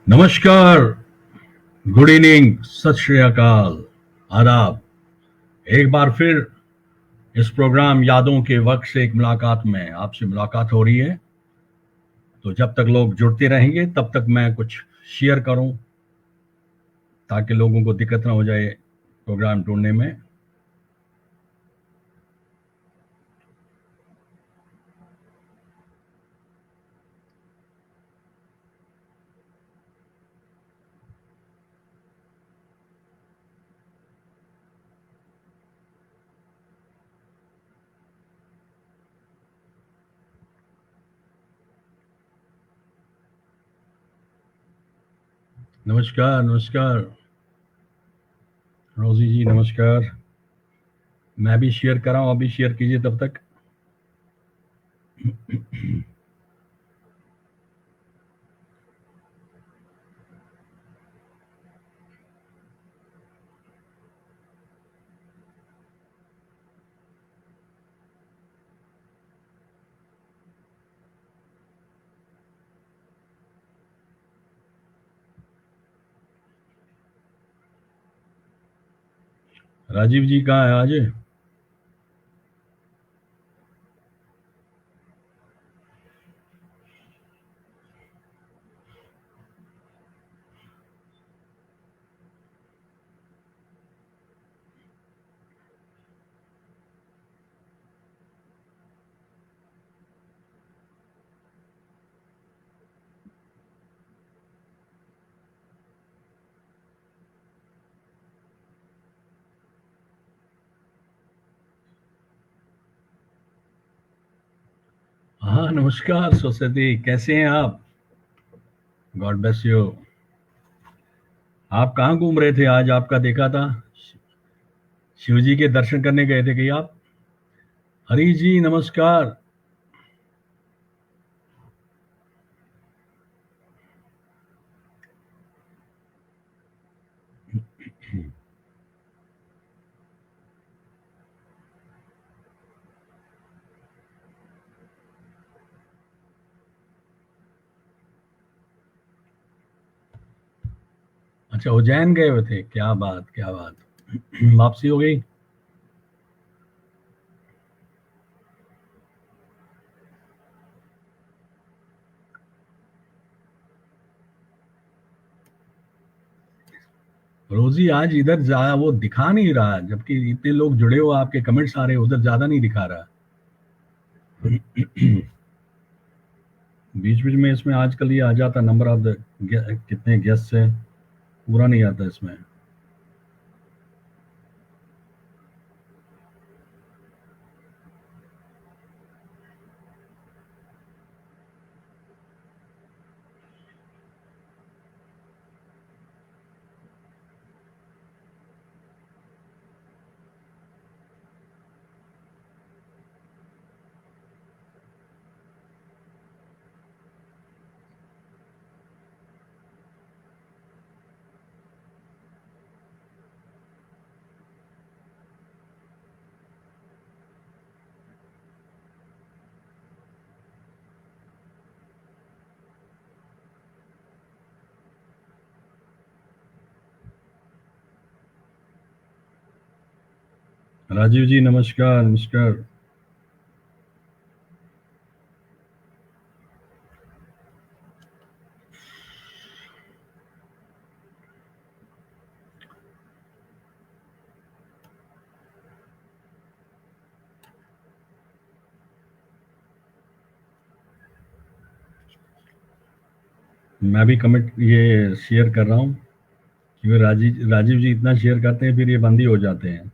नमस्कार, good evening, सत श्री अकाल, आदाब। एक बार फिर इस प्रोग्राम यादों के वक्त से एक मुलाकात में आपसे मुलाकात हो रही है। तो जब तक लोग जुड़ते रहेंगे तब तक मैं कुछ शेयर करूं ताकि लोगों को दिक्कत ना हो जाए प्रोग्राम ढूंढने में। नमस्कार, नमस्कार रोजी जी, नमस्कार। मैं भी शेयर कर रहा हूं, अभी शेयर कीजिए तब तक। राजीव जी कहाँ है आज? हाँ, नमस्कार सरस्वती, कैसे हैं आप? God bless you. आप कहाँ घूम रहे थे आज? आपका देखा था, शिव जी के दर्शन करने गए थे कि आप? हरी जी, नमस्कार। अच्छा, उज्जैन गए हुए थे, क्या बात, क्या बात। वापसी हो गई? रोजी आज इधर ज्यादा वो दिखा नहीं रहा, जबकि इतने लोग जुड़े हो, आपके कमेंट्स आ रहे हैं, उधर ज्यादा नहीं दिखा रहा। बीच बीच में इसमें आजकल ये आ जाता नंबर ऑफ द कितने गेस्ट है, पूरा नहीं आता इसमें। राजीव जी, नमस्कार, नमस्कार। मैं भी कमेंट ये शेयर कर रहा हूँ, क्योंकि राजीव राजीव जी इतना शेयर करते हैं फिर ये बंद ही हो जाते हैं।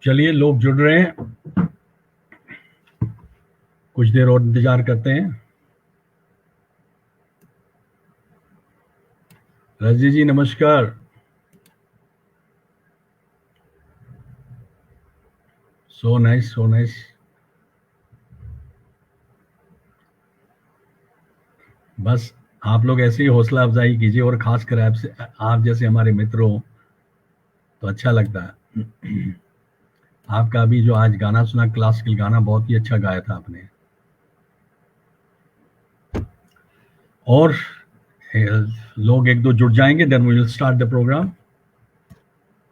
चलिए, लोग जुड़ रहे हैं, कुछ देर और इंतजार करते हैं। रजी जी नमस्कार। So nice, so nice. बस आप लोग ऐसे ही हौसला अफजाई कीजिए, और खासकर आप जैसे हमारे मित्र हो तो अच्छा लगता है। आपका भी जो आज गाना सुना, क्लासिकल गाना, बहुत ही अच्छा गाया था आपने। और लोग एक दो जुड़ जाएंगे, then we will start the programme.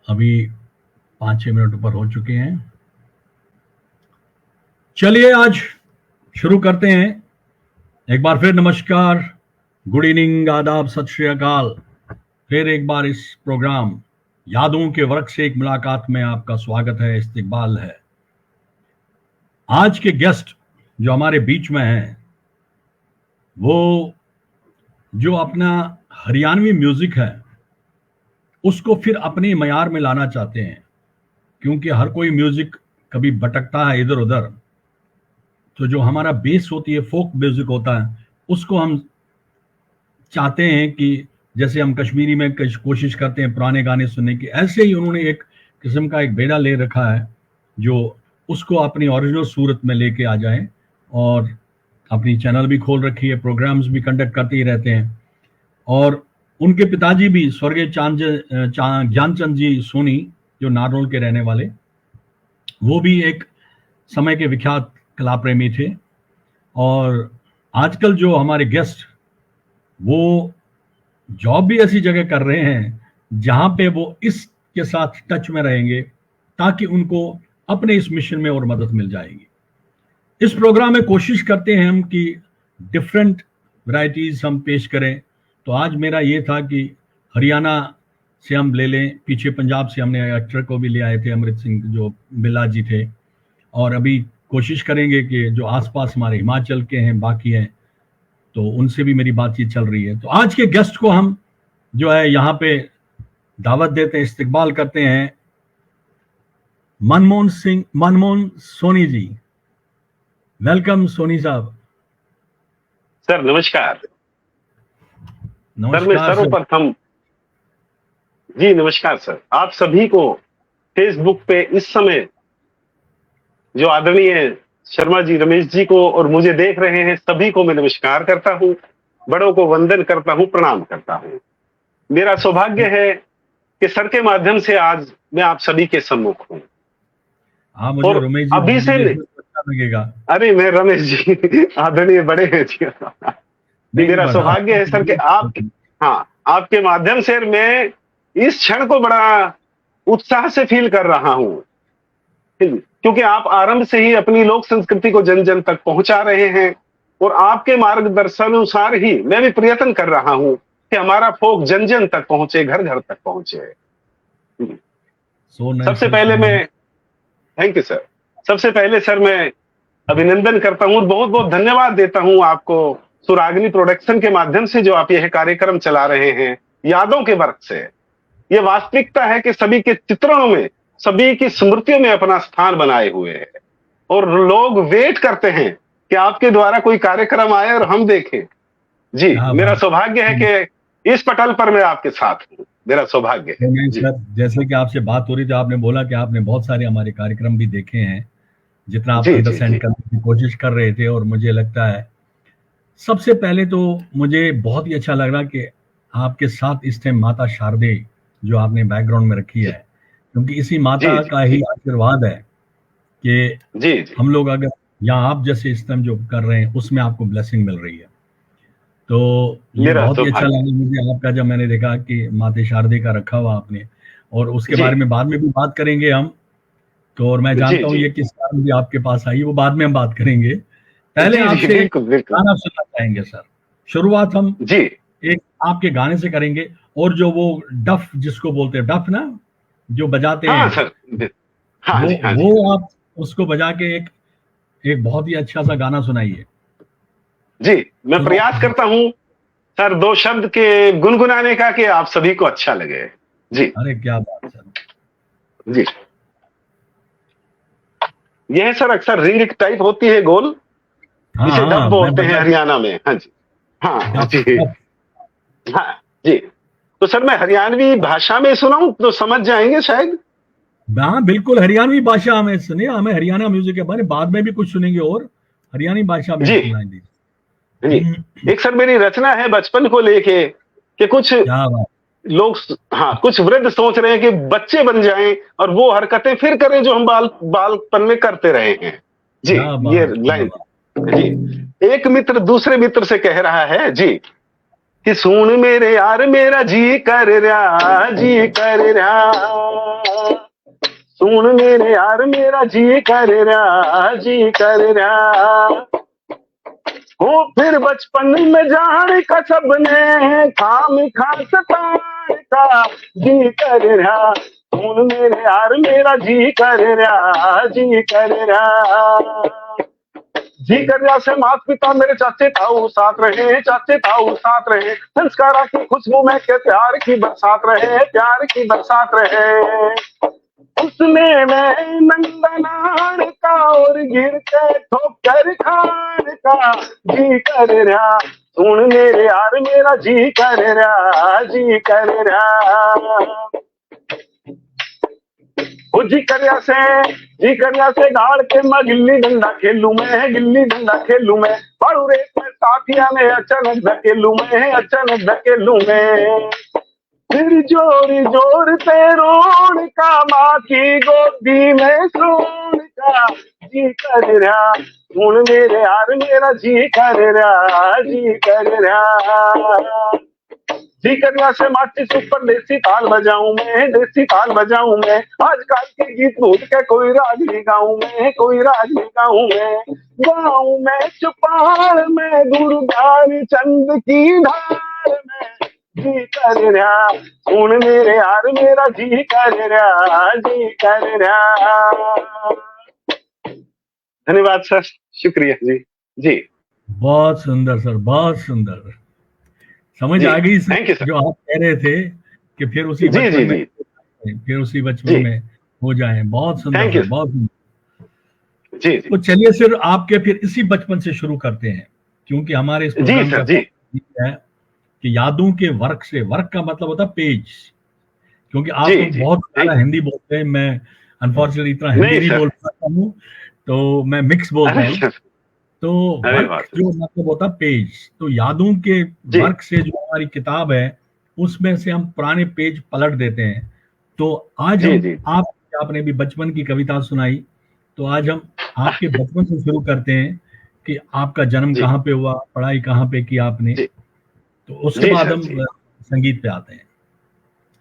अभी 5-6 मिनट ऊपर हो चुके हैं। चलिए आज शुरू करते हैं। एक बार फिर नमस्कार, गुड इवनिंग, आदाब, सत श्री अकाल। फिर एक बार इस प्रोग्राम यादों के वृक्ष से एक मुलाकात में आपका स्वागत है, इस्तकबाल है। आज के गेस्ट जो हमारे बीच में हैं, वो जो अपना हरियाणवी म्यूजिक है उसको फिर अपने मयार में लाना चाहते हैं, क्योंकि हर कोई म्यूजिक कभी भटकता है इधर उधर। तो जो हमारा बेस होती है, फोक म्यूजिक होता है, उसको हम चाहते हैं कि जैसे हम कश्मीरी में कोशिश करते हैं पुराने गाने सुनने की, ऐसे ही उन्होंने एक किस्म का एक बेड़ा ले रखा है जो उसको अपनी ओरिजिनल सूरत में लेके आ जाए। और अपनी चैनल भी खोल रखी है, प्रोग्राम्स भी कंडक्ट करते ही रहते हैं। और उनके पिताजी भी स्वर्गीय ज्ञानचंद जी सोनी, जो नारनौल के रहने वाले, वो भी एक समय के विख्यात कला प्रेमी थे। और आजकल जो हमारे गेस्ट, वो जॉब भी ऐसी जगह कर रहे हैं जहां पे वो इसके साथ टच में रहेंगे, ताकि उनको अपने इस मिशन में और मदद मिल जाएगी। इस प्रोग्राम में कोशिश करते हैं हम कि डिफरेंट वैरायटीज हम पेश करें। तो आज मेरा ये था कि हरियाणा से हम ले लें, पीछे पंजाब से हमने एक्टर को भी ले आए थे, अमृत सिंह जो बिल्ला जी थे। और अभी कोशिश करेंगे कि जो आसपास हमारे हिमाचल के हैं, बाकी हैं, तो उनसे भी मेरी बातचीत चल रही है। तो आज के गेस्ट को हम जो है यहाँ पे दावत देते हैं, इस्तकबाल करते हैं, मनमोहन सोनी जी। वेलकम सोनी साहब। सर नमस्कार। नमस्कार सर मैं सर्वप्रथम जी नमस्कार सर, आप सभी को फेसबुक पे इस समय जो आदरणीय शर्मा जी, रमेश जी को और मुझे देख रहे हैं, सभी को मैं नमस्कार करता हूं, बड़ों को वंदन करता हूं, प्रणाम करता हूं। मेरा सौभाग्य है कि सर के माध्यम से आज मैं आप सभी के सम्मुख हूं। हाँ, मुझे और रमेश जी अभी से अच्छा लगेगा। अरे मैं रमेश जी आदरणीय बड़े हैं जी। मेरा सौभाग्य है सर कि आपके माध्यम से मैं इस क्षण को बड़ा उत्साह से फील कर रहा हूं, क्योंकि आप आरंभ से ही अपनी लोक संस्कृति को जन जन तक पहुंचा रहे हैं। और आपके मार्गदर्शन अनुसार ही मैं भी प्रयत्न कर रहा हूं कि हमारा फोक जन जन तक पहुंचे, घर घर तक पहुंचे। सबसे पहले मैं थैंक यू सर। सबसे पहले सर मैं अभिनंदन करता हूं और बहुत बहुत धन्यवाद देता हूं आपको, सुरागनी प्रोडक्शन के माध्यम से जो आप यह कार्यक्रम चला रहे हैं यादों के वर्क से। यह वास्तविकता है कि सभी के चित्रणों में, सभी की स्मृतियों में अपना स्थान बनाए हुए है, और लोग वेट करते हैं कि आपके द्वारा कोई कार्यक्रम आए और हम देखें। जी मेरा सौभाग्य है कि इस पटल पर मैं आपके साथ हूं, मेरा सौभाग्य है जी। सर, जैसे कि आपसे बात हो रही थी, आपने बोला कि आपने बहुत सारे हमारे कार्यक्रम भी देखे हैं, जितना आप अंडरस्टैंड करने की कोशिश कर रहे थे। और मुझे लगता है सबसे पहले तो मुझे बहुत ही अच्छा लग रहा कि आपके साथ इस टाइम माता शारदे जो आपने बैकग्राउंड में रखी है, क्योंकि इसी माता का ही आशीर्वाद है कि हम लोग अगर यहाँ आप जैसे इस टाइम जो कर रहे हैं उसमें आपको ब्लेसिंग मिल रही है। तो ये बहुत ही अच्छा लगा मुझे आपका, जब मैंने देखा कि माता शारदे का रखा हुआ आपने। और उसके बारे में बाद में भी बात करेंगे हम तो। और मैं जानता हूँ ये किस कारण भी आपके पास आई, वो बाद में हम बात करेंगे। पहले आपसे गाना सुनना चाहेंगे सर। शुरुआत हम एक आपके गाने से करेंगे, और जो वो डफ जिसको बोलते हैं, डफ ना जो बजाते हैं, वो आप उसको बजा के एक बहुत ही अच्छा सा गाना सुनाइए। जी मैं प्रयास करता हूं सर 2 शब्द के गुनगुनाने का कि आप सभी को अच्छा लगे। जी अरे क्या बात सर। जी यह सर अक्सर रिंग टाइप होती है गोल, हाँ इसे हाँ डब मैं बोलते हैं बता हरियाणा में। हाँ जी, हाँ डब जी, डब हाँ जी। तो सर मैं हरियाणवी भाषा में सुनाऊं तो समझ जाएंगे शायद। हाँ बिल्कुल, हरियाणवी भाषा हमें सुनिए, हमें हरियाणा म्यूजिक के बारे में बाद में भी कुछ सुनेंगे और हरियाणवी भाषा में जी सुनाई दीजिए। जी। एक सर मेरी रचना है बचपन को लेके कि कुछ क्या बात। लोग, हाँ कुछ वृद्ध सोच रहे हैं कि बच्चे बन जाएं और वो हरकतें फिर करें जो हम बालपन में करते रहे हैं। जी, क्या ये बात, क्या लाइन बात। जी। एक मित्र दूसरे मित्र से कह रहा है जी कि सुन मेरे यार मेरा जी कर रहा, जी कर रहा, सुन मेरे यार मेरा जी कर रहा, जी कर रहा, हो फिर बचपन में जान का सबने खाम खास तार का जी कर रहा, सुन मेरे यार मेरा जी कर रहा, जी कर रहा, जी कर रहा से माता पिता मेरे चाचे ताऊ साथ रहे, चाचे ताऊ साथ रहे, संस्कारा की खुशबू में के प्यार की बरसात रहे, प्यार की बरसात रहे, उसने मैं नंदनान का और गिर के ठोकर खान का जी कर रहा, सुन मेरे यार मेरा जी कर रहा, जी कर रहा, वो जी करिया से गाड़ के मैं गिल्ली डंडा खेलू मैं, गिल्ली डंडा खेलू मैं, बाड़ू रेत में साथिया ने अचानक धकेलू मैं, अचानक धकेलू मैं, फिर जोर जोर से रोण का माँ की गोदी में सोन का जी कर रहा, सुन मेरे यार मेरा जी कर रहा, जी कर रहा, जी करिया से माचिस ऊपर देसी ताल बजाऊं मैं, देसी ताल बजाऊं मैं, आजकल के गीत भूल के कोई राग नहीं गाऊं मैं, कोई राग नहीं गाऊं मैं, गाऊं मैं चुपाड़ में गुरु चंद की धार में जी कर रहा, सुन मेरे यार मेरा जी कर रहा, जी कर रहा। धन्यवाद सर, शुक्रिया जी। जी बहुत सुंदर सर, बहुत सुंदर। समझ जी, आ गई सर थैंक यू सर। जो आप कह रहे थे कि फिर उसी जी बचपन जी में, जी फिर उसी बचपन जी, में हो जाए। बहुत सुंदर थैंक सर, यू। बहुत सुंदर। जी जी तो चलिए सर आपके फिर इसी बचपन से शुरू करते हैं, क्योंकि हमारे इस जी प्रोग्राम का सर जी टॉपिक है कि यादों के वर्क से, वर्क का मतलब होता है पेज। क्योंकि आप जी तो जी, बहुत थैंक ज्यादा हिंदी बोलते हैं, मैं अनफॉर्चुनेटली इतना यू। हिंदी नहीं नहीं सर, बोल पाता हूँ, तो मैं मिक्स बोलता अरे हूँ। सर, तो अरे वर्क बात। जो मतलब होता है पेज, तो यादों के जी वर्क से जो हमारी किताब है उसमें से हम पुराने पेज पलट देते हैं। तो आज जी हम जी आपने भी बचपन की कविता सुनाई, तो आज हम आपके बचपन से शुरू करते हैं कि आपका जन्म जी कहाँ पे हुआ, पढ़ाई कहाँ पे की आपने, जी तो उसके जी बाद सर हम जी, संगीत पे आते हैं।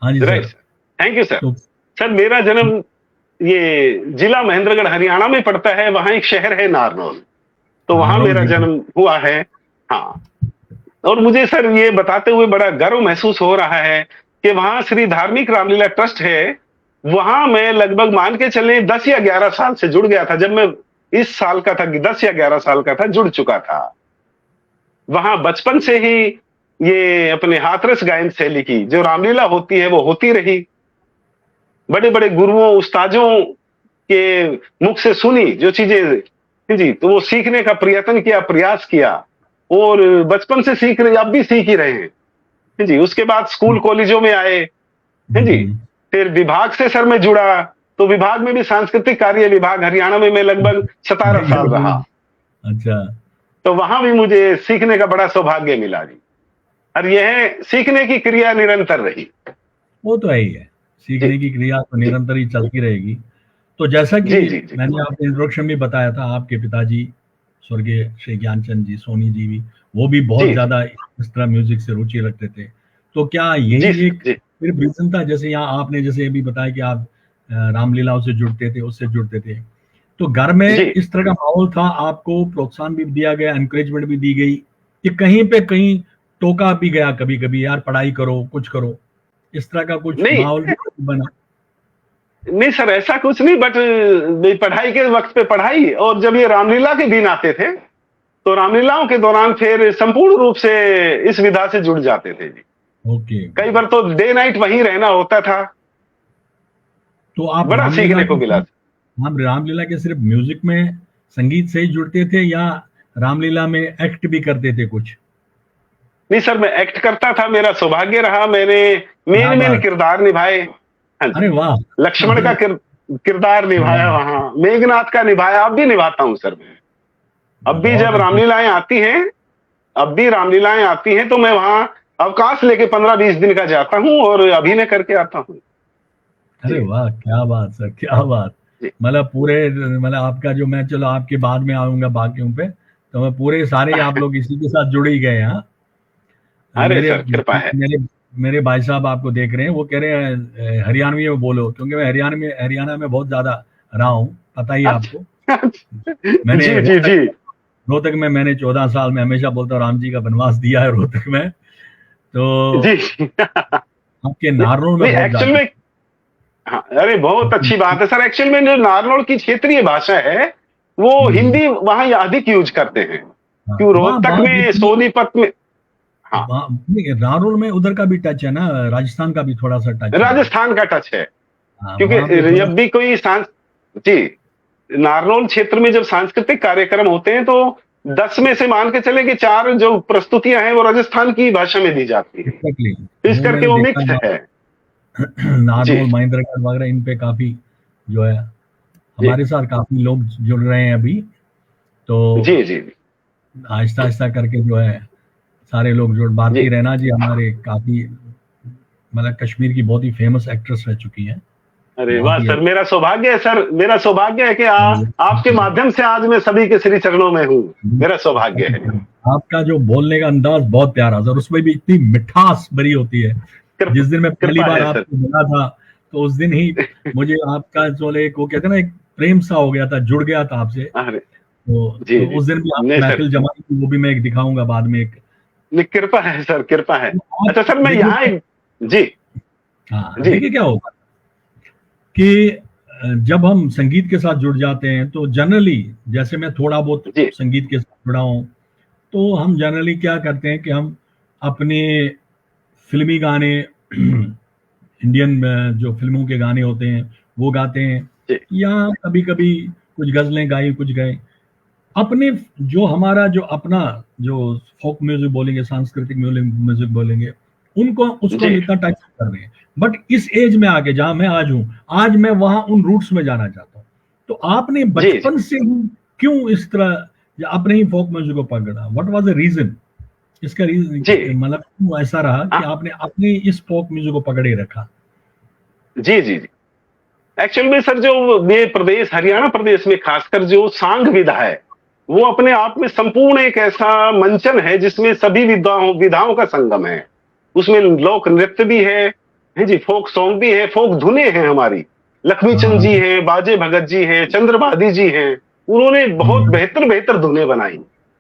हाँ जी right sir. Sir, thank you sir. तो सर मेरा जन्म ये जिला महेंद्रगढ़ हरियाणा में पड़ता है, वहाँ एक शहर है नारनौल, तो वहाँ नारनौल मेरा जी। जन्म हुआ है। हाँ, और मुझे सर ये बताते हुए बड़ा गर्व महसूस हो रहा है कि वहाँ श्री धार्मिक रामलीला ट्रस्ट है, वहाँ मैं लगभग मान के चले 10 या 11 साल से जुड़ गया था। जब मैं इस साल का था, 10 या 11 साल का था, जुड़ चुका था। वहाँ बचपन से ही ये अपने हाथरस गायन शैली की जो रामलीला होती है वो होती रही। बड़े बड़े गुरुओं उस्तादों के मुख से सुनी जो चीजें जी, तो वो सीखने का प्रयत्न किया, प्रयास किया, और बचपन से सीख रहे, अब भी सीख ही रहे हैं जी। उसके बाद स्कूल कॉलेजों में आए हैं जी, हम्म। फिर विभाग से सर मैं जुड़ा, तो विभाग में भी सांस्कृतिक कार्य विभाग हरियाणा में मैं लगभग 17 नहीं साल सर, रहा, अच्छा। तो वहां भी मुझे सीखने का बड़ा सौभाग्य मिला जी। और यह सीखने की क्रिया निरंतर रही। वो तो है ही है, जी सीखने की क्रिया तो जी निरंतर ही चलती रहेगी। तो जैसा कि जी जी जी मैंने आपके इंट्रोडक्शन में बताया था, आपके पिताजी स्वर्गीय श्री ज्ञानचंद जी, सोनी जी भी, वो भी बहुत जी ज्यादा इस तरह म्यूजिक से रुचि रखते थे। तो क्या जी यही सर एक जी सिर्फ रीजन था, जैसे यहाँ आपने जैसे अभी बताया कि आप रामलीलाओं से जुड़ते थे, उससे जुड़ते थे, तो घर में जी। इस तरह का माहौल था, आपको प्रोत्साहन भी दिया गया, एनकरेजमेंट भी दी गई, कि कहीं पे कहीं टोका भी गया कभी कभी, यार पढ़ाई करो, कुछ करो, इस तरह का कुछ नहीं माहौल भी बना? नहीं सर, ऐसा कुछ नहीं, बट पढ़ाई के वक्त पे पढ़ाई, और जब ये रामलीला के दिन आते थे तो रामलीलाओं के दौरान फिर संपूर्ण रूप से इस विधा से जुड़ जाते थे जी। ओके कई ओके। बार तो डे नाइट वहीं रहना होता था। तो आप बड़ा रामलीला सीखने को में मिला। आप रामलीला के सिर्फ म्यूजिक में, संगीत से ही जुड़ते थे या रामलीला में एक्ट भी करते थे कुछ? नहीं सर, मैं एक्ट करता था, मेरा सौभाग्य रहा, मैंने क्या मेन बात! किरदार निभाए। हाँ जी, अरे वाह! लक्ष्मण का किरदार निभाया वाह! वहां, मेघनाथ का निभाया, अब भी निभाता हूँ सर मैं। अब भी बहुत जब अच्छी। रामलीलाएं आती हैं, अब भी रामलीलाएं आती हैं तो मैं वहां अवकाश लेके 15-20 दिन का जाता हूँ और अभिनय करके आता हूँ। अरे जी वाह, क्या बात सर, क्या बात! जी। मतलब पूरे, मतलब आपका जो, मैं चलो आपके बाद में आऊंगा बाकियों पे, तो मैं पूरे सारे ही आप लोग इसी के साथ जुड़ ही गए हैं, हाँ? अरे मेरे सर कृपा है। मेरे मेरे भाई साहब आपको देख रहे हैं, वो कह रहे हैं हरियाणवी में बोलो, क्योंकि मैं हरियाणा में बहुत ज्यादा रहा हूँ, पता ही है आपको। अच्छा मैंने जी जी जी। रोहतक में मैंने 14 साल में, हमेशा बोलता हूँ, राम जी का वनवास दिया है रोहतक में। तो जी आपके नहीं नारनौल में नहीं, बहुत एक्चुअल ज्यादा। में हाँ, अरे बहुत अच्छी बात है सर। एक्चुअल में जो नारनौल की क्षेत्रीय भाषा है वो हम्म, हिंदी वहां अधिक यूज करते हैं। हाँ, क्यों वहाँ रोहतक वहाँ में, देखिए, सोनीपत में। हाँ, नहीं, नारनौल में उधर का भी टच है ना, राजस्थान का भी थोड़ा सा टच है। राजस्थान का टच है। हाँ, वहाँ पे क्योंकि थोड़ा। जब भी कोई जी, नारनौल क्षेत्र में जब सांस्कृतिक कार्यक्रम होते हैं तो 10 में से मान के चले कि 4 जो प्रस्तुतियां हैं वो राजस्थान की भाषा में दी जाती हैं। एग्जैक्टली, इस वो करके मैंने वो देखा मिक्स है। है। जी नारनौल, महेंद्रगढ़ वगैरह, इन पे काफी जो है, जी हमारे साथ काफी लोग जुड़ रहे हैं अभी। तो जी जी आहिस्ता आहिस्ता करके जो है सारे लोग जुड़, भारती जी। रैना जी हमारे काफी, मतलब कश्मीर की बहुत ही फेमस एक्ट्रेस रह चुकी हैं, अरे वाह बहुत ही सर, मेरा सौभाग्य है सर, मेरा सौभाग्य है कि आपके अच्छी। माध्यम से आज मैं सभी के श्री चरणों में हूँ। मेरा सौभाग्य है। आपका जो बोलने का अंदाज बहुत प्यारा था, और उसमें भी इतनी मिठास भरी होती है। जिस दिन मैं पहली कृपा बार है सर। आपको मिला था, तो उस दिन ही मुझे आपका जो एक, वो कहते हैं ना, एक प्रेम सा हो गया था, जुड़ गया था आपसे। अरे जी तो जी। उस दिन भी आपने नहीं सर, महफिल जमाई थी, वो भी मैं एक दिखाऊंगा बाद में एक। नहीं कृपा है सर, कृपा है। तो अच्छा आप सर, मैं देखिए यहाँ जी हाँ, जी देखिए क्या होगा कि जब हम संगीत के साथ जुड़ जाते हैं तो जनरली, जैसे मैं थोड़ा बहुत जी संगीत के साथ जुड़ा हूँ, तो हम जनरली क्या करते हैं कि हम अपने फिल्मी गाने, इंडियन जो फिल्मों के गाने होते हैं वो गाते हैं, जी या कभी कभी कुछ गजलें गाई, कुछ गए अपने, जो हमारा जो अपना जो फोक म्यूजिक बोलेंगे, सांस्कृतिक म्यूजिक बोलेंगे, उनको उसको हम जी इतना टच कर रहे हैं। बट इस एज में आके, जहां मैं आज हूं, आज मैं वहां उन रूट्स में जाना चाहता हूं। तो आपने जी जी। बचपन से ही क्यों इस तरह, या अपने ही फोक म्यूजिक को पकड़ा, व्हाट वाज द रीजन? इसका रीजन जी मतलब क्यों ऐसा रहा कि हाँ, आपने अपने इस फोक म्यूजिक को पकड़े रखा? जी जी जी। एक्चुअल में सर, जो ये प्रदेश, हरियाणा प्रदेश में खासकर जो सांग विधा है, वो अपने आप में संपूर्ण एक ऐसा मंचन है जिसमें सभी विधाओं का संगम है। उसमें लोक नृत्य भी है जी, फोक सॉन्ग भी है, फोक धुनें हैं हमारी। लक्ष्मीचंद हाँ। जी हैं, बाजे भगत जी हैं, चंद्रबादी जी हैं। उन्होंने बहुत हम्म, बेहतर बेहतर धुनें बनाई।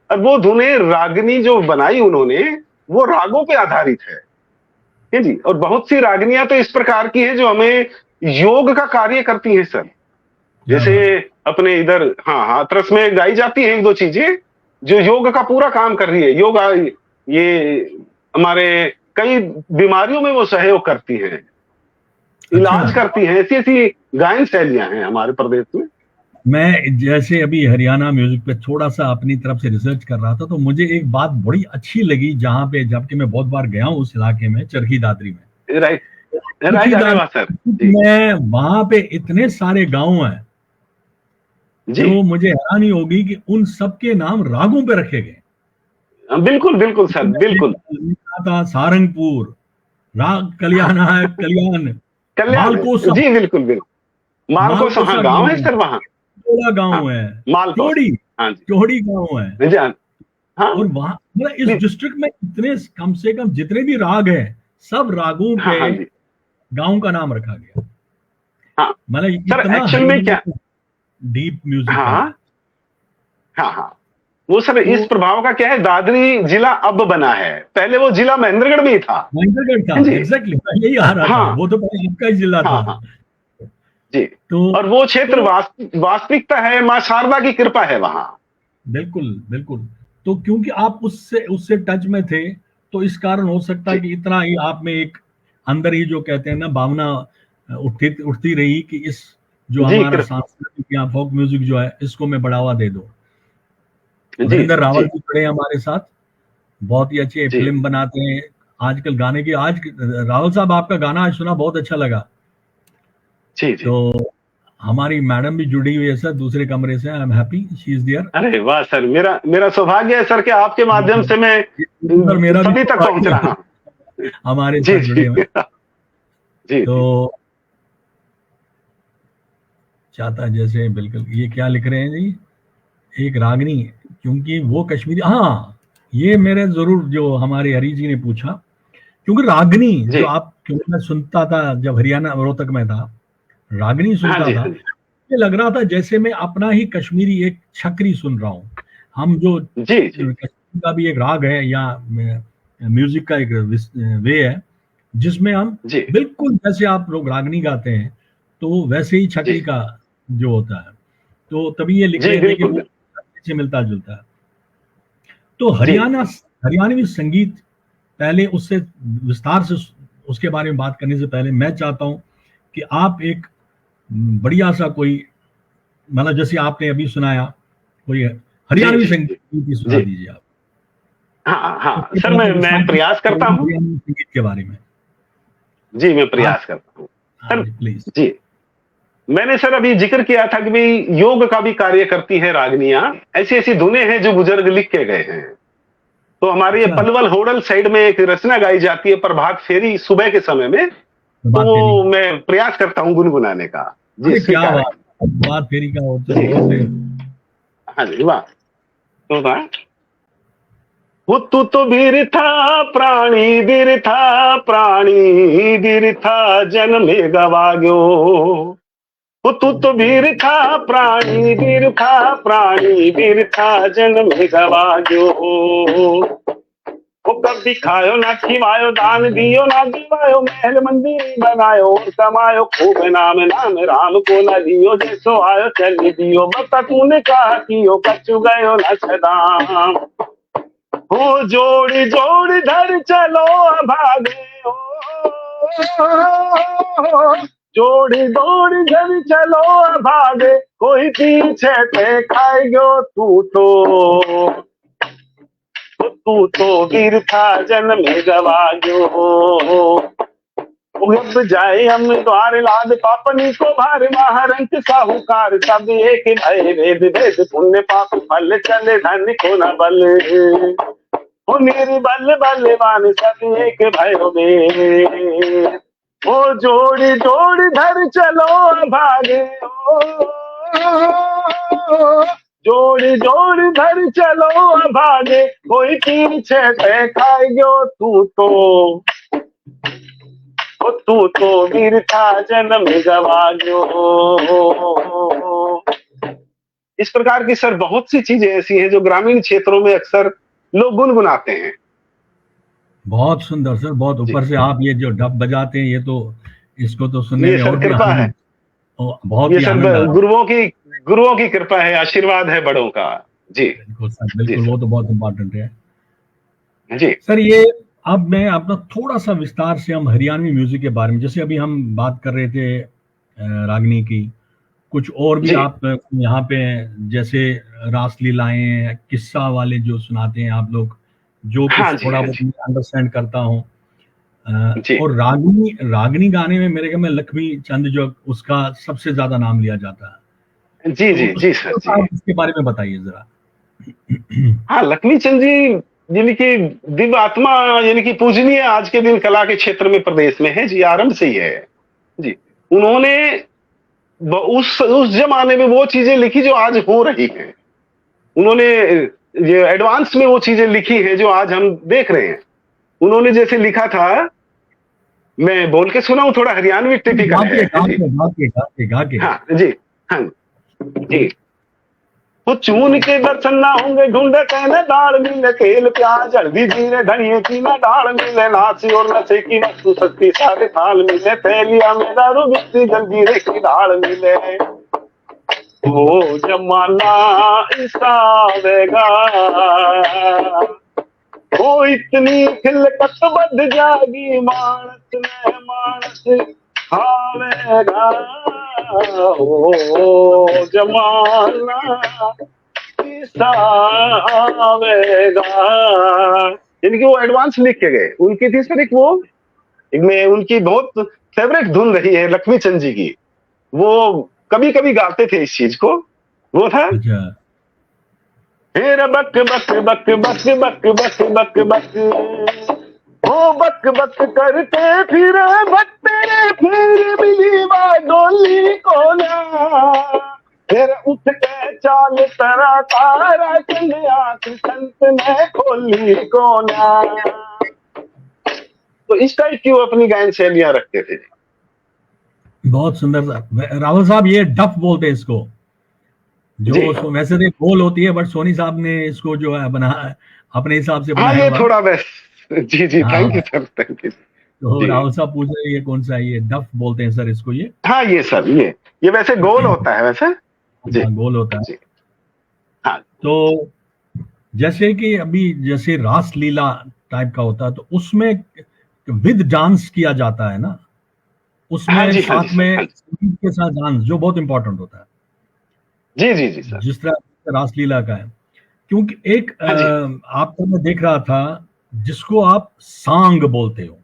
और वो धुनें रागनी जो बनाई उन्होंने, वो रागों पे आधारित है जी। और बहुत सी रागनियां तो इस प्रकार की हैं जो हमें योग का कार्य करती हैं सर। क्या जैसे बात! अपने इधर हाँ हाथरस में गाई जाती है 1-2 चीजें जो योग का पूरा काम कर रही है। योगा ये हमारे कई बीमारियों में वो सहयोग करती हैं, अच्छा, इलाज करती हैं। ऐसी ऐसी गायन शैलियां हैं हमारे प्रदेश में। मैं जैसे अभी हरियाणा म्यूजिक पे थोड़ा सा अपनी तरफ से रिसर्च कर रहा था, तो मुझे एक बात बड़ी अच्छी लगी, जहां पे, जबकि मैं बहुत बार गया हूँ उस इलाके में, चरखी दादरी में। Right right. चरखी अरे वाह सर। दादरी जी में वहां पे इतने सारे गांव हैं, जी जो मुझे हैरानी होगी कि उन सबके नाम रागों पे रखे गए। बिल्कुल बिल्कुल सर, बिल्कुल। लिखा था सारंगपुर, राग कल्याण है, कल्याण, कल्याण है मालकोसा, जी, बिल्कुल बिल्कुल। मालकोस मालकोसा हाँ, गांव गाँव है है, सर वहां। थोड़ा हाँ, गाँव है, मालकोस। चौड़ी, हाँ जी। चौड़ी गाँव है। जी हाँ हाँ। और वहां, मतलब इस नहीं, डिस्ट्रिक्ट में इतने, कम से कम जितने भी राग हैं, सब रागों हाँ पे हाँ जी गांव का नाम रखा गया। हाँ। मतलब सर इतना एक्चुअल में क्या, हरियाणा डीप म्यूजिक है। हाँ हाँ हाँ, वो सर तो इस प्रभाव का क्या है, दादरी जिला अब बना है, पहले वो जिला महेंद्रगढ़ में ही था। महेंद्रगढ़ था, है जी। एग्जैक्टली, मैं यही आ रहा था, हाँ वो तो पहले आपका ही जिला हाँ था। हाँ जी। तो और वो क्षेत्र तो वास्तविकता है, माँ शारदा की कृपा है वहां। बिल्कुल बिल्कुल। तो क्योंकि आप उससे उससे टच में थे, तो इस कारण हो सकता है जी कि इतना ही आप में एक अंदर ही, जो कहते हैं ना, भावना उठती उठती रही कि इस जो जी हमारा सांस्कृतिक या फोक म्यूजिक जो है, इसको मैं बढ़ावा दे दूं। जी वरिंदर रावल जी भी खड़े हैं हमारे साथ, बहुत ही अच्छे जी फिल्म बनाते हैं। आजकल गाने की आज राहुल साहब, आपका गाना आज सुना, बहुत अच्छा लगा। जी जी। तो हमारी मैडम भी जुड़ी हुई है सर, दूसरे कमरे से। I am happy she is there. अरे वाह सर, मेरा मेरा सौभाग्य है सर कि आपके माध्यम से मैं सर मेरा भी सभी तक पहुंच सौभाग्य रहा है, हूँ। हमारे जी साथ जुड़े जी हुए हैं। जी तो जी चाहता जैसे, बिल्कुल ये क्या लिख रहे हैं जी, एक रागनी, क्योंकि वो कश्मीरी। हाँ, ये मेरे जरूर, जो हमारे हरी जी ने पूछा, क्योंकि रागनी जो जी। आप, क्योंकि मैं सुनता था जब हरियाणा रोहतक में था, रागनी हाँ सुनता जी था, हाँ जी ये लग रहा था जैसे मैं अपना ही कश्मीरी एक छकरी सुन रहा हूँ। हम जो जी जी कश्मीर का भी एक राग है या म्यूजिक का एक वे है, जिसमें हम जी बिल्कुल जैसे आप लोग रागनी गाते हैं, तो वैसे ही जी छकरी का जो होता है। तो तभी ये लिख जी रहे थे कि बिल्कुल वो बिल्कुल। से मिलता जुलता है। तो जी हरियाणवी संगीत, पहले उससे विस्तार से उसके बारे में बात करने से पहले मैं चाहता हूं कि आप एक बढ़िया सा कोई, मतलब जैसे आपने अभी सुनाया, कोई जी हरियाणवी जी संगीत जी ही सुना जी। दीजिए आप। हाँ हाँ उसके सर, थोड़ा सा मैं विस्तार से प्रयास करता हूँ। हरियाणवी संगीत के बारे में जी मैं आप। प्रयास करता हूँ हाँ सर। Ji please. जी, मैंने सर अभी जिक्र किया था कि भाई योग का भी कार्य करती है रागनियां। ऐसी ऐसी धुनें हैं जो बुजुर्ग लिख के गए हैं। तो हमारे ये अच्छा, पलवल होडल साइड में एक रचना गाई जाती है प्रभात फेरी सुबह के समय में। तो बात फेरी। वो मैं प्रयास करता हूँ गुनगुनाने का। जी अरे क्या स्वीकार है। बात, बात फेरी का हो तो जी बहुत ही। हाँ जी वाह। तो था वो तू तो वीर था प्राणी, वीर था प्राणी, वीर था जन्मे गवा गयो। वो तू तो वीर था प्राणी, वीर था प्राणी, वीर था जन्मे गवा गयो। वो कभी खायो ना खिवायो, दान दियो ना दीवायो, महल मंदिर बनायो और कमायो खूब नाम, नाम राम को ना दियो, जैसो आयो चल दियो, बता तूने कहा कियो कछु गयो ना सदाम। हो जोड़ी जोड़ी धर चलो भागे हो, जोड़ी जोड़ी धर चलो भागे, कोई पीछे ते खाएगो तू तो वीर था जन्म गवा गयो। उब जाए हम द्वार लाद पापनी को भार, महारंक साहूकार सब एक भय, वेद वेद पुण्य पाप फल चले धन को न बल। ओ निर्बल बलवान सब एक भयो में, ओ जोड़ी जोड़ी धर चलो भागे हो, जोड़ी जोड़ी धर चलो भागे, कोई पीछे से खाएगो तू तो वीर था जन्म गवा गयो। इस प्रकार की सर बहुत सी चीजें ऐसी हैं जो ग्रामीण क्षेत्रों में अक्सर लोग गुनगुनाते हैं। बहुत सुंदर सर, बहुत जी ऊपर से आप ये जो डब बजाते हैं, ये तो, इसको तो सुनने ये में सर और भी कृपा है। आनंद, बहुत ये ही सर आनंद आ रहा है। गुरुओं की कृपा है, आशीर्वाद है बड़ों का। जी बिल्कुल सर, जी बिल्कुल, सर। वो तो बहुत इम्पोर्टेंट है। जी सर ये, अब मैं अपना थोड़ा सा विस्तार से हम हरियाणवी म्यूजिक के बारे में, जैसे अभी हम बात कर रहे थे रागनी की, कुछ और भी जी आप यहाँ पे, जैसे रास लीलाएं, किस्सा वाले जो सुनाते हैं आप लोग, जो हाँ कुछ जी थोड़ा हाँ बहुत जी मैं अंडरस्टैंड करता हूँ। जी और रागनी रागनी गाने में मेरे ख्याल में लक्ष्मी चंद जो, उसका सबसे ज्यादा नाम लिया जाता है। जी तो जी जी सर थोड़ा सा जी। आप इसके बारे में बताइए जरा। हाँ लक्ष्मी चंद जी, यानी कि दिव्य आत्मा, यानी कि पूजनीय आज के दिन कला के क्षेत्र में प्रदेश में है जी, आरंभ से ही है। जी उन्होंने उस जमाने में वो चीजें लिखी जो आज हो रही हैं। उन्होंने ये एडवांस में वो चीजें लिखी हैं जो आज हम देख रहे हैं। उन्होंने जैसे लिखा था, मैं बोल के सुनाऊं, थोड़ा हरियाणवी टिपिकल गा के है गा जी। के गा के गा के गा के। हाँ जी हाँ जी। वो चून के दर्शन ना होंगे, ढूंढे कहने दाल मिले, तेल प्याज हल्दी जीरे धनिए की ना डाल मिले, नाची और नशे की वस्तु सस्ती सारे थाल मिले, थैलिया में दारू बिस्ती जलजीरे की ढाल मिले। वो जमाना ऐसा आवेगा, वो इतनी खिलकत बद जागी, मानस में मानस खावेगा। हो जमाना किसा आवेगा। इनकी वो एडवांस लिख के गए, उनकी थी सर एक वो, इनमें उनकी बहुत फेवरेट धुन रही है लक्ष्मीचंद जी की, वो कभी कभी गाते थे इस चीज को, वो था अच्छा। फिर बक बक बक बक बक बक बक बक, ओ बक बक करते फिर बकते रे, फिर मिली डोली को ना, फिर उठ के चाल तरा तारा चले आंख संत ने खोली को ना। तो इस टाइप की वो अपनी गायन शैलियां रखते थे। बहुत सुंदर। राहुल साहब, ये डफ बोलते हैं इसको, जी जो वैसे तो गोल होती है, बट सोनी साहब ने इसको जो है बना अपने हिसाब से हाँ, बनाया ये हुआ। थोड़ा बेस्ट। जी जी, थैंक यू हाँ, सर, थैंक यू। तो जी राहुल साहब पूछ रहे हैं ये कौन सा है, ये डफ बोलते हैं सर इसको, ये हाँ, ये सर, ये वैसे गोल होता है वैसे। जी गोल होता है। जी हाँ तो जैसे कि अभी जैसे रास लीला टाइप का होता है, तो उसमें विद डांस किया जाता है ना, हाँ उसमें जी, हाँ जी साथ सर, में हाँ जी संगीत के साथ डांस, जो बहुत इंपॉर्टेंट होता है, जी जी जी सर, जिस तरह रासलीला का है। क्योंकि एक हाँ जी आपको मैं देख रहा था जिसको आप सांग बोलते हो,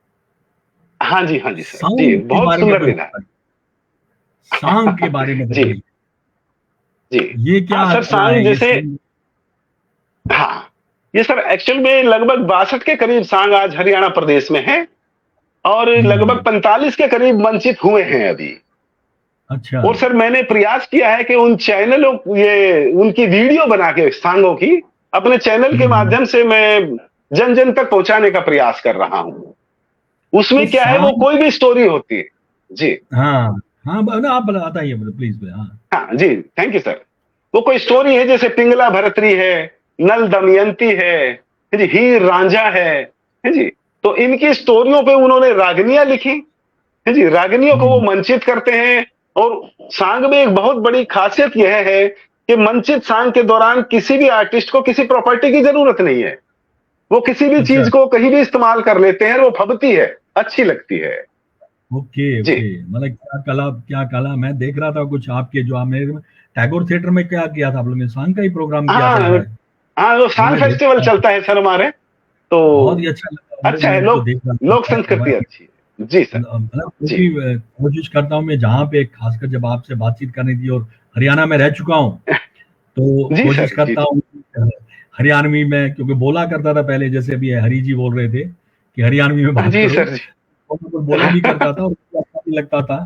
हाँ जी सर, जी सांग के बहुत बारे में सुंदर कुछ लीला है। बताइए। सांग के बारे में जी बताइए, जी ये हाँ क्या सर, कला सांग है ये जैसे, सांग? हाँ ये सर एक्चुअल में लगभग 62 के करीब सांग आज हरियाणा प्रदेश में है, और लगभग हम्म, 45 के करीब मंचित हुए हैं अभी। अच्छा। और सर मैंने प्रयास किया है कि उन चैनलों, ये उनकी वीडियो बना के सांगों की अपने चैनल के हम्म, माध्यम से मैं जन जन तक पहुंचाने का प्रयास कर रहा हूं। तो उसमें क्या है, वो सांग, कोई भी स्टोरी होती है। जी हाँ हाँ, ना आप बताइए प्लीज। हाँ। हाँ जी, थैंक यू सर। वो कोई स्टोरी है, जैसे पिंगला भरतरी है, नल दमयंती है जी, हीर रांझा है जी। तो इनकी स्टोरियों पे उन्होंने रागनियां लिखी है जी, रागनियों को वो हम्म, मंचित करते हैं। और सांग में एक बहुत बड़ी खासियत यह है कि मंचित सांग के दौरान किसी भी आर्टिस्ट को किसी प्रॉपर्टी की जरूरत नहीं है, वो किसी भी अच्छा। चीज को कहीं भी इस्तेमाल कर लेते हैं, वो फबती है, अच्छी लगती है। ओके जी ओके, मतलब क्या कला, क्या कला। मैं देख रहा था कुछ आपके, जो आपने टैगोर थिएटर में क्या किया था आप लोगों ने, सांग का ही प्रोग्राम किया था हाँ शायद। हाँ, वो सांग मैंने फेस्टिवल देखा, चलता है सर हमारे, तो बहुत ही अच्छा लगा वो, अच्छा मैं है। उसको लोक देख रहा लोक संस्कृति था। अच्छी है। जी सर। मतलब जी पूरी कोशिश करता हूँ मैं, जहाँ पे खासकर जब आपसे बातचीत करनी थी, और हरियाणा में रह चुका हूँ, तो जी कोशिश सर, जी करता हूँ हरियाणवी में, क्योंकि बोला करता था पहले, जैसे अभी हरी जी बोल रहे थे कि हरियाणवी में बात जी करो, सर, जी और मैं कुछ बोला भी करता था और मुझे अच्छा भी लगता था।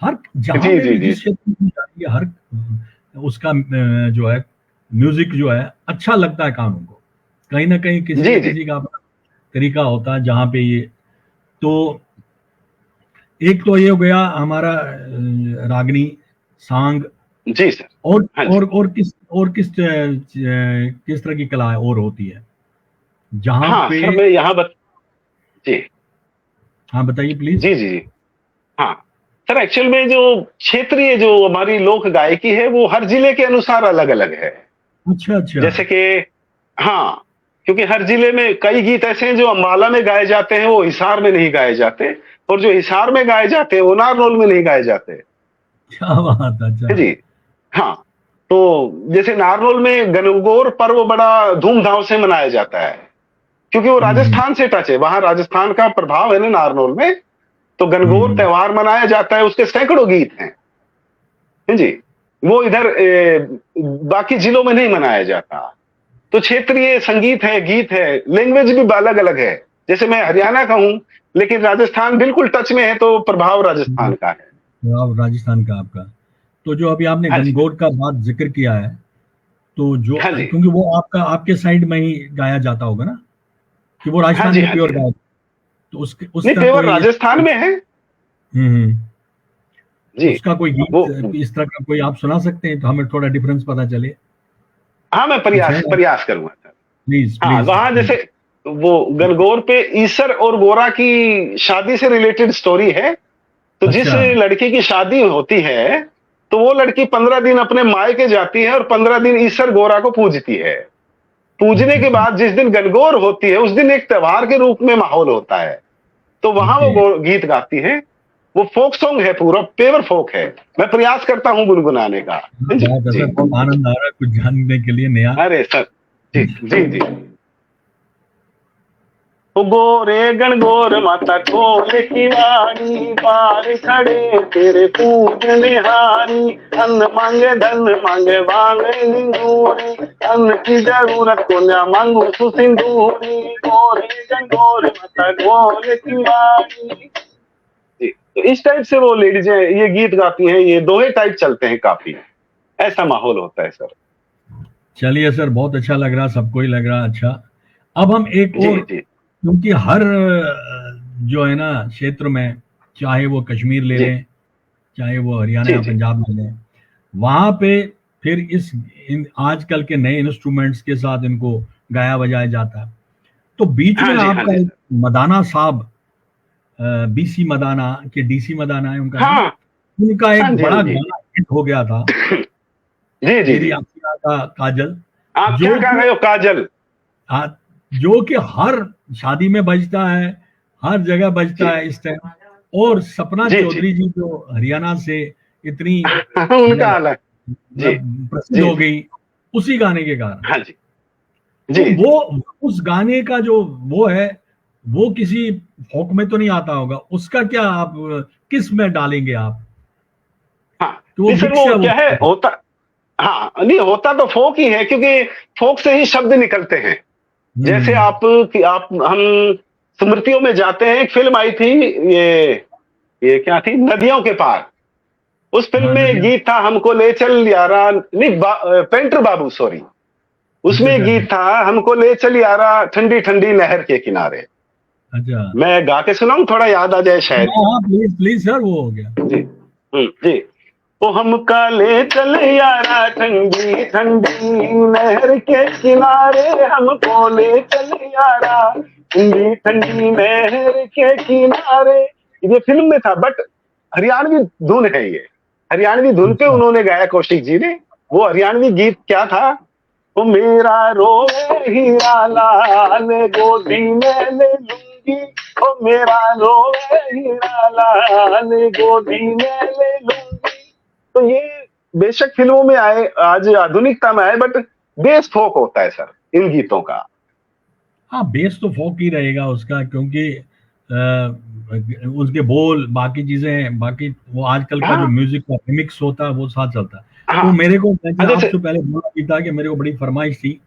हर जहाँ जी पे जी भी जी जिस क्षेत्र में जाती है, हर उसका जो है म्यूजिक जो है अच्छा लगता है कानों को। कहीं ना कहीं किसी जी न जी किसी का अपना तरीका होता है जहाँ पे ये। तो एक तो ये हो गया हमारा रागनी, सांग, जी सर, और हाँ जी किस तरह की कला और होती है जहाँ हाँ पे। सर, मैं यहाँ जी हाँ बताइए प्लीज। जी जी जी हाँ सर, एक्चुअल में जो क्षेत्रीय जो हमारी लोक गायकी है, वो हर जिले के अनुसार अलग अलग है। अच्छा अच्छा। जैसे कि हाँ, क्योंकि हर जिले में कई गीत ऐसे हैं जो अम्बाला में गाए जाते हैं, वो हिसार में नहीं गाए जाते, और जो हिसार में गाए जाते हैं वो नारनौल में नहीं गाए जाते। क्या बात है, है अच्छा। जी हाँ। तो जैसे नारनौल में गणगौर पर्व बड़ा धूमधाम से मनाया जाता है, क्योंकि वो हम्म राजस्थान से टच है, वहां राजस्थान का प्रभाव है ना नारनौल में। तो गणगौर हम्म, त्योहार मनाया जाता है, उसके सैकड़ों गीत हैं जी। वो इधर बाकी जिलों में नहीं मनाया जाता। तो क्षेत्रीय संगीत है, गीत है, लैंग्वेज भी अलग अलग है। जैसे मैं हरियाणा का हूं, लेकिन राजस्थान बिल्कुल टच में है, तो प्रभाव राजस्थान का है। तो आप राजस्थान का आपका, तो जो अभी आपने हाँ जी गणगौर का बात जिक्र किया है, तो जो हाँ जी क्योंकि वो आपका आपके साइड में ही गाया जाता होगा ना, कि वो हाँ राजस्थान जी में हाँ जी प्योर हाँ गाया, जी। तो उसके नहीं, उसका तेवर कोई, राजस्थान में है। हम्म, जी उसका कोई वो गीत इस तरह का कोई आप सुना सकते हैं, तो हमें थोड़ा डिफरेंस पता चले। हाँ, मैं कुछ है? प्रयास प्रयास करूंगा सर। प्लीज हाँ, प्लीज वहां जैसे प्लीज। वो गणगौर पे ईसर और गोरा की शादी से रिलेटेड स्टोरी है। तो जिस अच्छा। लड़की की शादी होती है, तो वो लड़की 15 दिन अपने मायके जाती है, और 15 दिन ईसर गोरा को पूजती है। पूजने अच्छा के अच्छा। बाद जिस दिन गणगौर होती है, उस दिन एक त्योहार के रूप में माहौल होता है। तो वहां ओके। वो गीत गाती है। वो फोक सॉन्ग है, पूरा पेवर फोक है। मैं प्रयास करता हूँ गुनगुनाने का। जी बहुत जी। सर, बहुत आनंद आ रहा है कुछ जानने के लिए नया। अरे सर, जी जी जी। ओ गोरे गणगौर माता खोल की वाणी, बार खड़े तेरे पूजन हारी। अन्न मांगे धन मांगे मांगे लिंगूरी, अन्न की जरूरत को न मांगू सुसिंदूरी। गोरे गणगौर माता खोल की वाणी। जी, तो इस टाइप से वो लेडीज ये गीत गाती हैं, ये दोहे टाइप चलते हैं काफी, ऐसा माहौल होता है सर। चलिए सर, बहुत अच्छा लग रहा, सबको ही लग रहा अच्छा। अब हम एक जी और, जी क्योंकि हर जो है ना क्षेत्र में, चाहे वो कश्मीर ले जी लें, चाहे वो हरियाणा जी या जी। पंजाब ले लें, वहां पे फिर इन आजकल के नए इंस्ट्रूमेंट्स के साथ इनको गाया बजाया जाता है। तो बीच में हाँ आपका जी एक सर। मदाना साहब, बीसी मदाना के डीसी मदाना है उनका नाम, हाँ उनका हाँ एक जी हाँ बड़ा जी। गाना हिट हो गया था, जी जी तेरी जी। आँखियाँ का काजल, आप क्या जो कह कि रहे हो, काजल? जो कि हर शादी में बजता है, हर जगह बजता जी है इस टाइम। और सपना जी जी। चौधरी जी जो हरियाणा से इतनी उनका मतलब अलग। जी मतलब प्रसिद्ध जी हो जी। गई उसी गाने के कारण। हाँ जी तो जी जी। वो उस गाने का जो वो है, वो किसी फोक में तो नहीं आता होगा, उसका क्या आप किस में डालेंगे आप? हाँ तो वो नहीं सर, मिक्स वो है वो। क्या है होता। हाँ नहीं, होता तो फोक ही है, क्योंकि फोक से ही शब्द निकलते हैं। जैसे हम्म। आप हम स्मृतियों में जाते हैं, एक फिल्म आई थी, ये क्या थी, नदियों के पार। उस फिल्म हाँ, में एक नदिया। गीत था, हमको ले चल यारा, नहीं पेंटर बाबू, सॉरी। अच्छा उसमें एक अच्छा गीत अच्छा। था, हमको ले चल यारा ठंडी ठंडी नहर के किनारे। अच्छा। मैं गा के सुनाऊं, थोड़ा याद आ जाए शायद। हाँ हाँ, प्लीज प्लीज सर, वो हो गया। जी जी। ओ हमका ले चल यारा ठंडी ठंडी नहर के किनारे, हमको ले चल यारा ठंडी ठंडी नहर के किनारे। ये फिल्म में था, बट हरियाणवी धुन है ये। हरियाणवी धुन पे अच्छा। उन्होंने गाया कौशिक जी ने। वो हरियाणवी गीत क्या था? ओ मेरा रोवे हीरा लाल, गोदी में ले लूंगी। ओ मेरा रोवे हीरा लाल, गोदी में ले लूंगी। तो ये बेशक फिल्मों में आए, आज आधुनिकता में आए, बट बेस फोक होता है सर इन गीतों का। हाँ, बेस तो फोक ही रहेगा उसका, क्योंकि उसके बोल बाकी चीजें, बाकी वो आजकल का जो हाँ म्यूजिक का रिमिक्स होता है वो साथ चलता है। हाँ तो मेरे को, मैंने हाँ। जैसे आपसे पहले बोला भी था कि मेरे को बड़ी फरमाइश थी,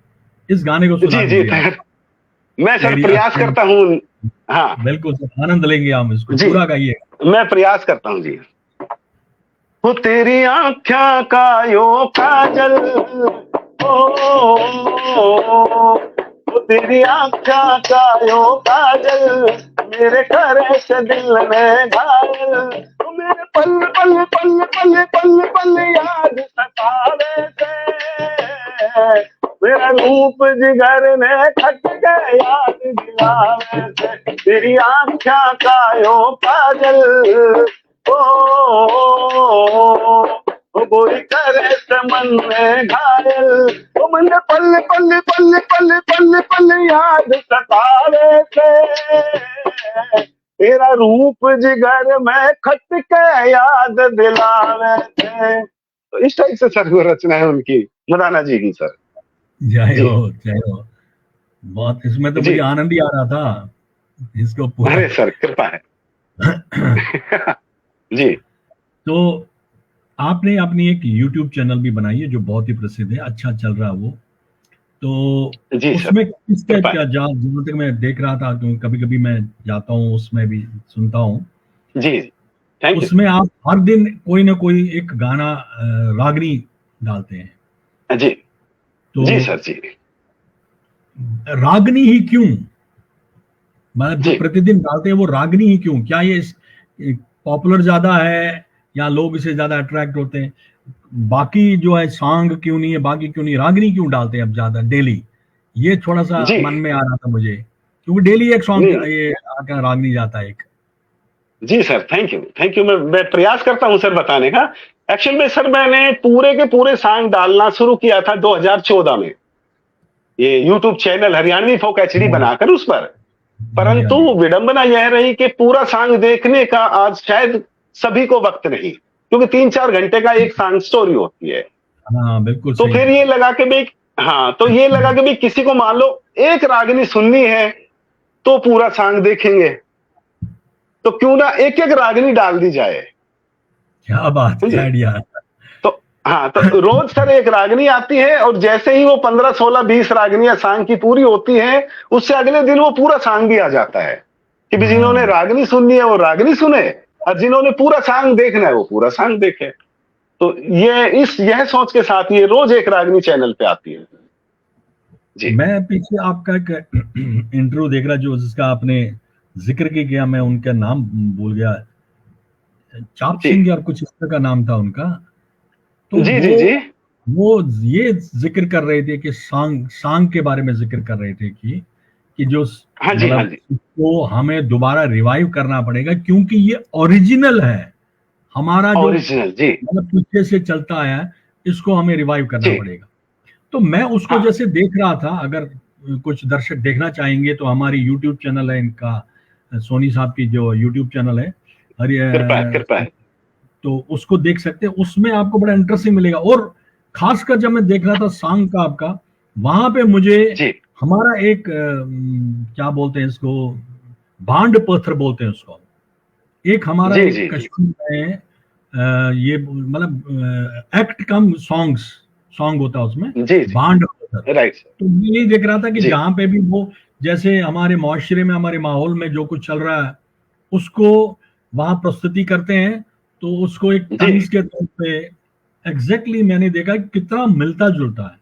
इस गाने को सुना जी जी। दीजिए आप। मैं सर तेरी प्रयास आँखें। करता हूँ। हाँ बिल्कुल सर, आनंद लेंगे हम, इसको जी, पूरा गाइए। मैं प्रयास करता हूँ जी। वो तेरी आँखों का यो काजल, वो तेरी आँखों का यो काजल, मेरे करे से दिल में घायल। वो मेरे पल पल पल पल पल पल याद सतावे से, मेरा रूप जिगर ने खट के याद दिलावे से। तेरी आँखों का यो काजल, ओ गोरी करे मन में घायल। ओ मन पल पल पल पल पल पल याद सतावे से, तेरा रूप जिगर में खट के याद दिलावे से। तो इस टाइप से सर वो रचना है उनकी, मदाना जी की सर। जय जी हो जय हो। बहुत, इसमें तो जी। मुझे आनंद ही आ रहा था इसको पूरा। अरे सर कृपा है। जी तो आपने अपनी एक YouTube चैनल भी बनाई है जो बहुत ही प्रसिद्ध है, अच्छा चल रहा है वो। तो जी सर उसमें किस टाइप कृपा है। का, जहाँ तक मैं देख रहा था, क्योंकि कभी कभी मैं जाता हूँ उसमें भी सुनता हूँ, जी थैंक यू। उसमें आप हर दिन कोई ना कोई एक गाना रागनी डालते हैं। जी तो जी सर जी रागनी ही क्यों, मतलब जो जी। प्रतिदिन डालते हैं वो रागनी ही क्यों? क्या ये पॉपुलर ज्यादा है, या लोग इसे ज्यादा अट्रैक्ट होते हैं? बाकी जो है सॉन्ग क्यों नहीं है, बाकी क्यों नहीं, रागनी क्यों डालते हैं अब ज्यादा डेली? ये थोड़ा सा जी मन में आ रहा था मुझे, क्योंकि डेली एक सॉन्ग नहीं ये आकर रागनी जाता है एक। जी sir, thank you thank you. मैं प्रयास करता हूं सर बताने का। एक्चुअल में सर मैंने पूरे के पूरे सॉन्ग डालना शुरू किया था 2014 में, ये यूट्यूब चैनल हरियाणवी फोक एचडी हाँ जी, बनाकर उस पर। हाँ जी, हाँ परंतु जी। विडंबना यह रही कि पूरा सॉन्ग देखने का आज शायद सभी को वक्त नहीं, क्योंकि 3-4 घंटे का एक सॉन्ग स्टोरी होती है। हाँ बिल्कुल तो सही। फिर ये लगा कि भाई, हाँ, तो ये लगा कि भाई किसी को मान लो एक रागनी सुननी है तो पूरा सॉन्ग देखेंगे, तो क्यों ना एक एक रागनी डाल दी जाए। क्या बात है, आइडिया। तो हाँ, तो रोज सर एक रागनी आती है, और जैसे ही वो 15, 16, 20 रागनियां सांग की पूरी होती हैं, उससे अगले दिन वो पूरा सांग भी आ जाता है कि भी जिन्होंने रागनी सुननी है वो रागनी सुने, और जिन्होंने पूरा सांग देखना है वो पूरा सांग देखे। तो यह सोच के साथ ये रोज एक रागनी चैनल पे आती है जी। मैं पीछे आपका एक इंटरव्यू देख रहा जो जिसका आपने जिक्र किया, मैं उनका नाम भूल गया, चाप सिंह या कुछ इस तरह का नाम था उनका। तो जी जी जी वो ये जिक्र कर रहे थे कि सांग के बारे में जिक्र कर रहे थे कि जो हाँ जी, हाँ जी, इसको हमें दोबारा रिवाइव करना पड़ेगा, क्योंकि ये ओरिजिनल है हमारा, जो ओरिजिनल जी, मतलब पीछे से चलता आया है, इसको हमें रिवाइव करना पड़ेगा। तो मैं उसको हाँ, जैसे देख रहा था, अगर कुछ दर्शक देखना चाहेंगे तो हमारी यूट्यूब चैनल है इनका, सोनी साहब की जो यूट्यूब चैनल है, कृपा है। तो उसको देख सकते हैं, उसमें आपको बड़ा इंटरेस्टिंग मिलेगा। और खासकर जब मैं देख रहा था सॉन्ग का आपका, वहां पे मुझे हमारा एक क्या बोलते हैं इसको, भांड पत्थर बोलते हैं उसको, एक हमारा एक कश्मीर में ये मतलब एक्ट कम सॉन्ग होता है उसमें, भांड पत्थर। राइट। तो मैं यही देख रहा था कि जहां पे भी वो, जैसे हमारे माशरे में, हमारे माहौल में जो कुछ चल रहा है उसको वहां प्रस्तुति करते हैं, तो उसको एक तंज के तौर पे एग्जैक्टली मैंने देखा कितना मिलता जुलता है।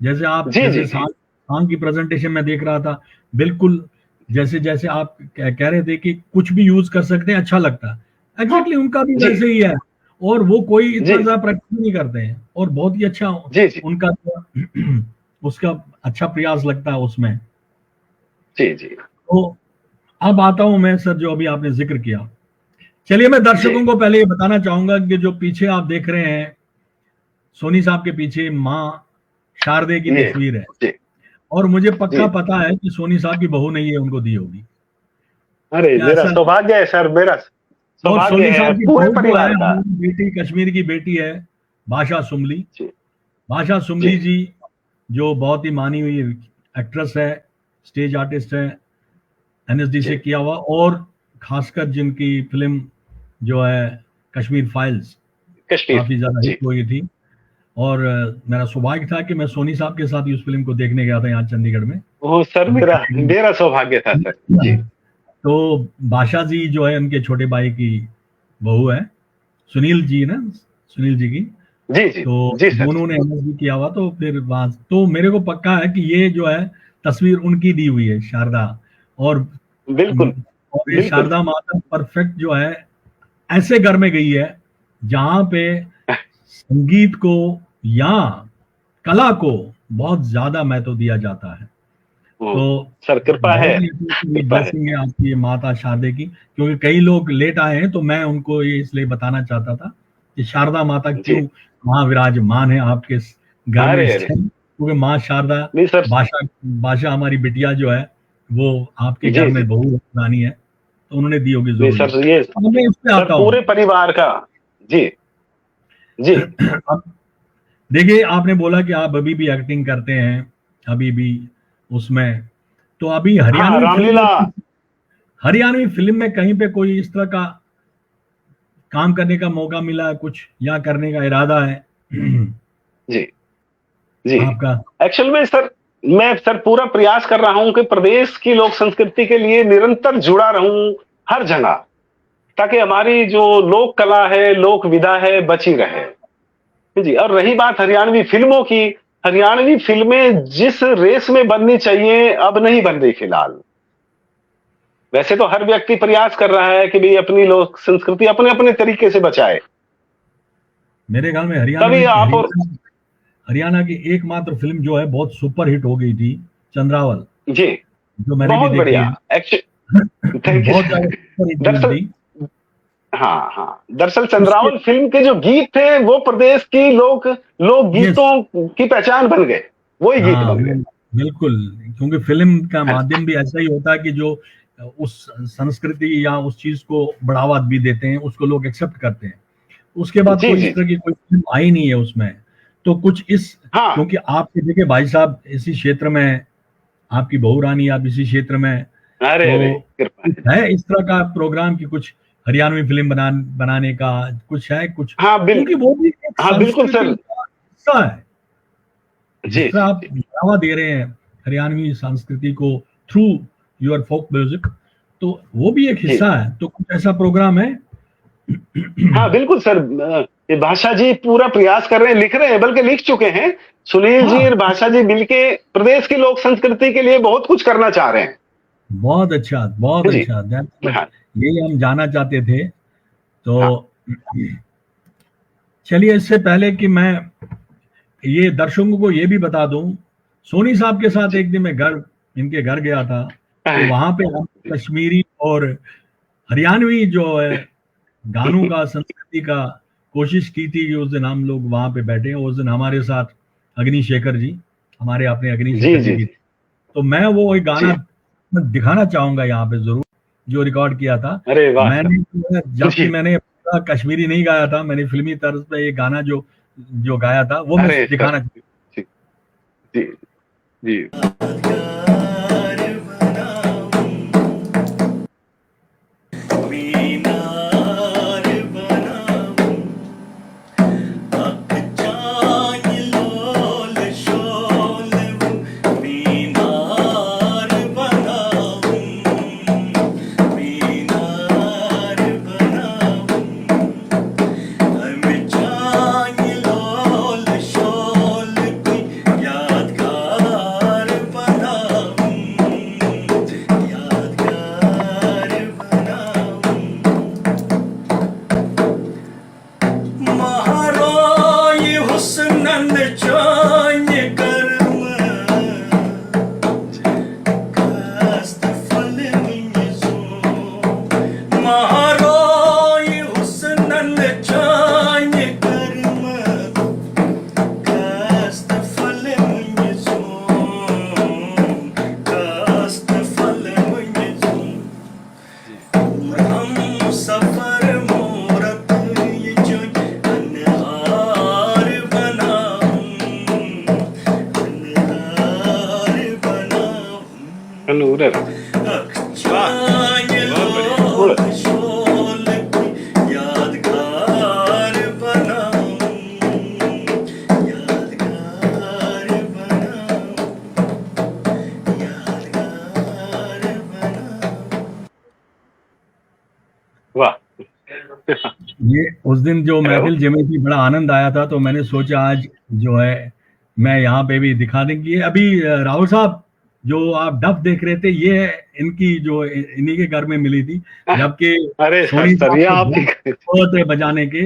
जैसे आप जैसे सॉन्ग की प्रेजेंटेशन में देख रहा था, बिल्कुल जैसे जैसे आप कह रहे थे कि कुछ भी यूज कर सकते हैं, अच्छा लगता है, एग्जैक्टली उनका भी वैसे ही है। और वो कोई इतना ज्यादा प्रैक्टिस नहीं करते हैं, और बहुत ही अच्छा उनका उसका अच्छा प्रयास लगता है उसमें। जी जी। तो अब आता हूं मैं सर, जो अभी आपने जिक्र किया, चलिए मैं दर्शकों को पहले ये बताना चाहूंगा कि जो पीछे आप देख रहे हैं, सोनी साहब के पीछे माँ शारदे की तस्वीर है, और मुझे पक्का पता है कि सोनी साहब की बहू ने ये उनको दी होगी। अरे मेरा सौभाग्य है सर, मेरा सौभाग्य है, पूरे परिवार का। बेटी, कश्मीर की बेटी है भाषा सुमली। भाषा सुमली जी जो बहुत ही मानी हुई एक्ट्रेस है, स्टेज आर्टिस्ट है, एनएसडी से किया हुआ, और खासकर जिनकी फिल्म जो है कश्मीर फाइल्स काफी ज्यादा हिट हुई थी, और मेरा सौभाग्य था कि मैं सोनी साहब के साथ उस फिल्म को देखने गया था यहाँ चंडीगढ़ में। ओ सर, मेरा सौभाग्य था सर जी। तो भाषा जी जो है उनके छोटे भाई की बहू है, सुनील जी ना, सुनील जी की। जी जी, तो दोनों ने एनएसडी किया हुआ, तो फिर वहां तो मेरे को पक्का है कि ये जो है तस्वीर उनकी दी हुई है, शारदा। और बिल्कुल, और ये शारदा माता परफेक्ट जो है ऐसे घर में गई है जहां पे संगीत को या कला को बहुत ज्यादा महत्व दिया जाता है। तो सर कृपा है, ब्लेसिंग है आपकी माता शारदे की, क्योंकि कई लोग लेट आए हैं, तो मैं उनको ये इसलिए बताना चाहता था कि शारदा माता क्यों वहां विराजमान है आपके घर में, क्योंकि माँ शारदा, भाषा हमारी बिटिया जो है वो आपके घर में बहू रानी है, तो उन्होंने दी होगी जरूर। सर ये सर पूरे परिवार का जी जी। अब देखिए, आपने बोला कि आप अभी भी एक्टिंग करते हैं, अभी भी उसमें, तो अभी हरियाणवी फिल्म में कहीं पे कोई इस तरह का काम करने का मौका मिला है कुछ, या करने का इरादा है? जी जी आपका एक्चुअल में सर, मैं सर पूरा प्रयास कर रहा हूं कि प्रदेश की लोक संस्कृति के लिए निरंतर जुड़ा रहूं हर जगह, ताकि हमारी जो लोक कला है, लोक विधा है, बची रहे जी। और रही बात हरियाणवी फिल्मों की, हरियाणवी फिल्में जिस रेस में बननी चाहिए अब नहीं बन रही फिलहाल। वैसे तो हर व्यक्ति प्रयास कर रहा है कि भाई अपनी लोक संस्कृति अपने अपने तरीके से बचाए। मेरे ख्याल में हरियाणा की एकमात्र फिल्म जो है बहुत सुपर हिट हो गई थी, चंद्रावल जी, जो मैंने बहुत भी बढ़िया बहुत ज्यादा थी। हाँ हाँ, दरअसल चंद्रावल फिल्म के जो गीत थे वो प्रदेश की लोक गीतों की पहचान बन गए, वही गीत बन गए। बिल्कुल, क्योंकि फिल्म का माध्यम भी ऐसा ही होता है कि जो उस संस्कृति या उस चीज को बढ़ावा भी देते हैं, उसको लोग एक्सेप्ट करते हैं। उसके बाद जी कोई जी इस तरह की कोई फिल्म आई नहीं है उसमें। तो कुछ इस, हाँ क्योंकि आपके देखिए भाई साहब इसी क्षेत्र में, आपकी बहू रानी आप इसी क्षेत्र में, अरे अरे तो कृपा कुछ है। है इस तरह का प्रोग्राम की कुछ हरियाणवी फिल्म बनाने का कुछ है कुछ, हाँ क्योंकि वो भी एक हाँ बिल्कुल संस्कृति सर। का हिस्सा है। जी जिस तरह जी आप जी बढ़ावा दे रहे हैं हरियाणवी संस्कृति को थ्रू योर फोक म्यूजिक, तो वो भी एक जी हिस्सा है। तो कुछ ऐसा प्रोग्राम है। हाँ बिल्कुल सर। ये भाषा जी पूरा प्रयास कर रहे हैं, लिख रहे हैं, बल्कि लिख चुके हैं। सुनील जी हाँ, और भाषा जी मिलके प्रदेश की लोक संस्कृति के लिए बहुत कुछ करना चाह रहे हैं। बहुत अच्छा, बहुत जी अच्छा। हाँ यही हम जानना चाहते थे। हाँ तो चलिए, इससे पहले कि मैं ये दर्शकों को ये भी बता दूं, सोनी साहब के साथ जी एक दिन मैं इनके घर गया था। तो वहां पे हम कश्मीरी और हरियाणवी जो है गानों का, संस्कृति का कोशिश की थी कि उस दिन हम लोग वहां पे बैठे हैं। उस दिन हमारे साथ अग्निशेखर जी, हमारे अपने जी अग्निशेखर जी जी भी। जी तो मैं वो एक गाना जी। मैं दिखाना चाहूंगा यहाँ पे जरूर, जो रिकॉर्ड किया था अरे वाह सर। मैंने। जबकि जी मैंने पूरा कश्मीरी नहीं गाया था, मैंने फिल्मी तर्ज पे ये गाना जो जो गाया था वो मैं अरे सर। दिखाना। जी जी जी। कन्नूर। वाह बहुत बढ़िया खूब। वाह। ये उस दिन जो हेलो। महफिल जमी थी, बड़ा आनंद आया था। तो मैंने सोचा आज जो है मैं यहाँ पे भी दिखा देंगे। अभी राहुल साहब, जो आप डफ देख रहे थे, ये इनकी जो इन्हीं के घर में मिली थी। जबकि अरे सर सोनी सर साहब ये तो आप बहुत एक्सपर्ट है बजाने के,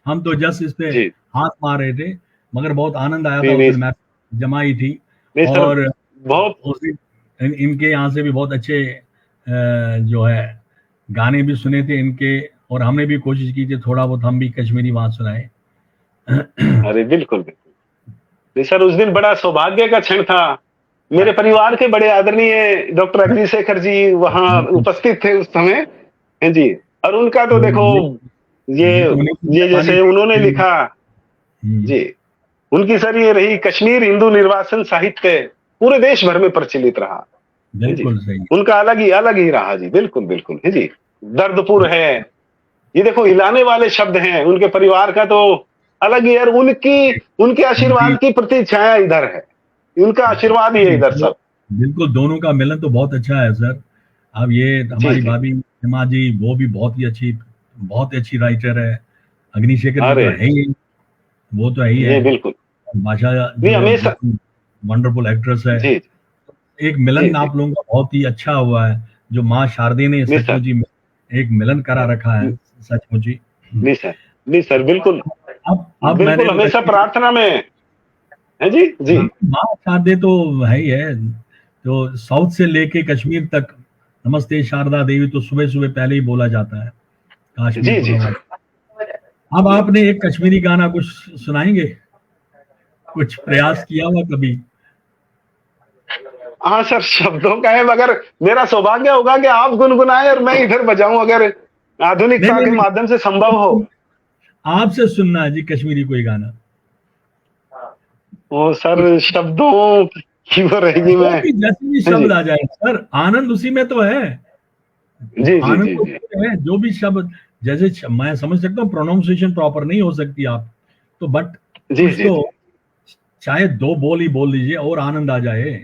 हम तो जस्ट इस पे जी हाथ मार रहे थे। मगर बहुत आनंद आया था नहीं उस नहीं दिन महफिल जमाई थी। नहीं सर और बहुत। उस दिन इनके यहाँ से भी बहुत अच्छे जो है गाने भी सुने थे इनके। और हमने भी कोशिश की थी थोड़ा बहुत हम भी कश्मीरी वहां सुनाए। अरे बिल्कुल बिल्कुल। नहीं सर उस दिन बड़ा सौभाग्य का क्षण था। मेरे परिवार के बड़े आदरणीय डॉक्टर अग्निशेखर जी वहां उपस्थित थे उस समय। हैं जी। और उनका तो देखो ये ये ये तो उन्हीं की ये मेहरबानी जैसे उन्होंने थी। लिखा। हम्म, जी। उनकी सर ये रही कश्मीर हिंदू निर्वासन साहित्य पूरे देश भर में प्रचलित रहा। है जी। बिल्कुल सही। उनका अलग ही रहा जी। बिल्कुल बिल्कुल है जी। दर्दपुर है। ये देखो हिलाने वाले शब्द हैं उनके परिवार का तो अलग ही है। और उनकी उनके उनकी आशीर्वाद की प्रतीक्षाया इधर है। उनका आशीर्वाद ही है इधर सब। बिल्कुल, दोनों का मिलन तो बहुत अच्छा है सर। अब ये जी हमारी जी। भाभी हिमा जी, वो भी बहुत ही अच्छी राइटर है। अग्निशेखर जी अरे तो है ही, वो तो है ही है। ये बिल्कुल। भाषा नहीं जो हमेशा। वंडरफुल एक्ट्रेस है। जी एक जी मिलन जी। आप लोगों का बहुत ही अच्छा हुआ है, जो माँ शारदे ने नहीं सर। सचमुच ही एक मिलन करा रखा है, सचमुच ही। नहीं सर। नहीं सर बिल्कुल। अब मैंने बिल्कुल तो हमेशा कश्मीरी, प्रार्थना में है जी जी। हाँ, माँ शारदे तो है ही है। तो साउथ से लेके कश्मीर तक नमस्ते शारदा देवी तो सुबह सुबह पहले ही बोला जाता है काश्मीर जी जी पुरवाई। अब आपने एक कश्मीरी गाना कुछ सुनाएंगे? कुछ प्रयास किया हुआ कभी? हाँ सर, शब्दों का है, मगर मेरा सौभाग्य होगा कि आप गुनगुनाएं और मैं इधर बजाऊं, अगर नहीं आधुनिकता नहीं के नहीं, माध्यम से संभव हो। आपसे सुनना है जी कश्मीरी कोई गाना, वो कुछ सर शब्दों की वो रहेगी, जो मैं। भी जैसे भी हाँ शब्द जी, आ जाए सर, आनंद उसी में तो है। जी जी आनंद जी तो जी उसमें है, जो भी शब्द, जैसे मैं समझ सकता हूँ प्रोनाउंसिएशन प्रॉपर नहीं हो सकती आप तो, बट जी कुछ जी तो, जी चाहे दो बोल ही बोल दीजिए और आनंद आ जाए।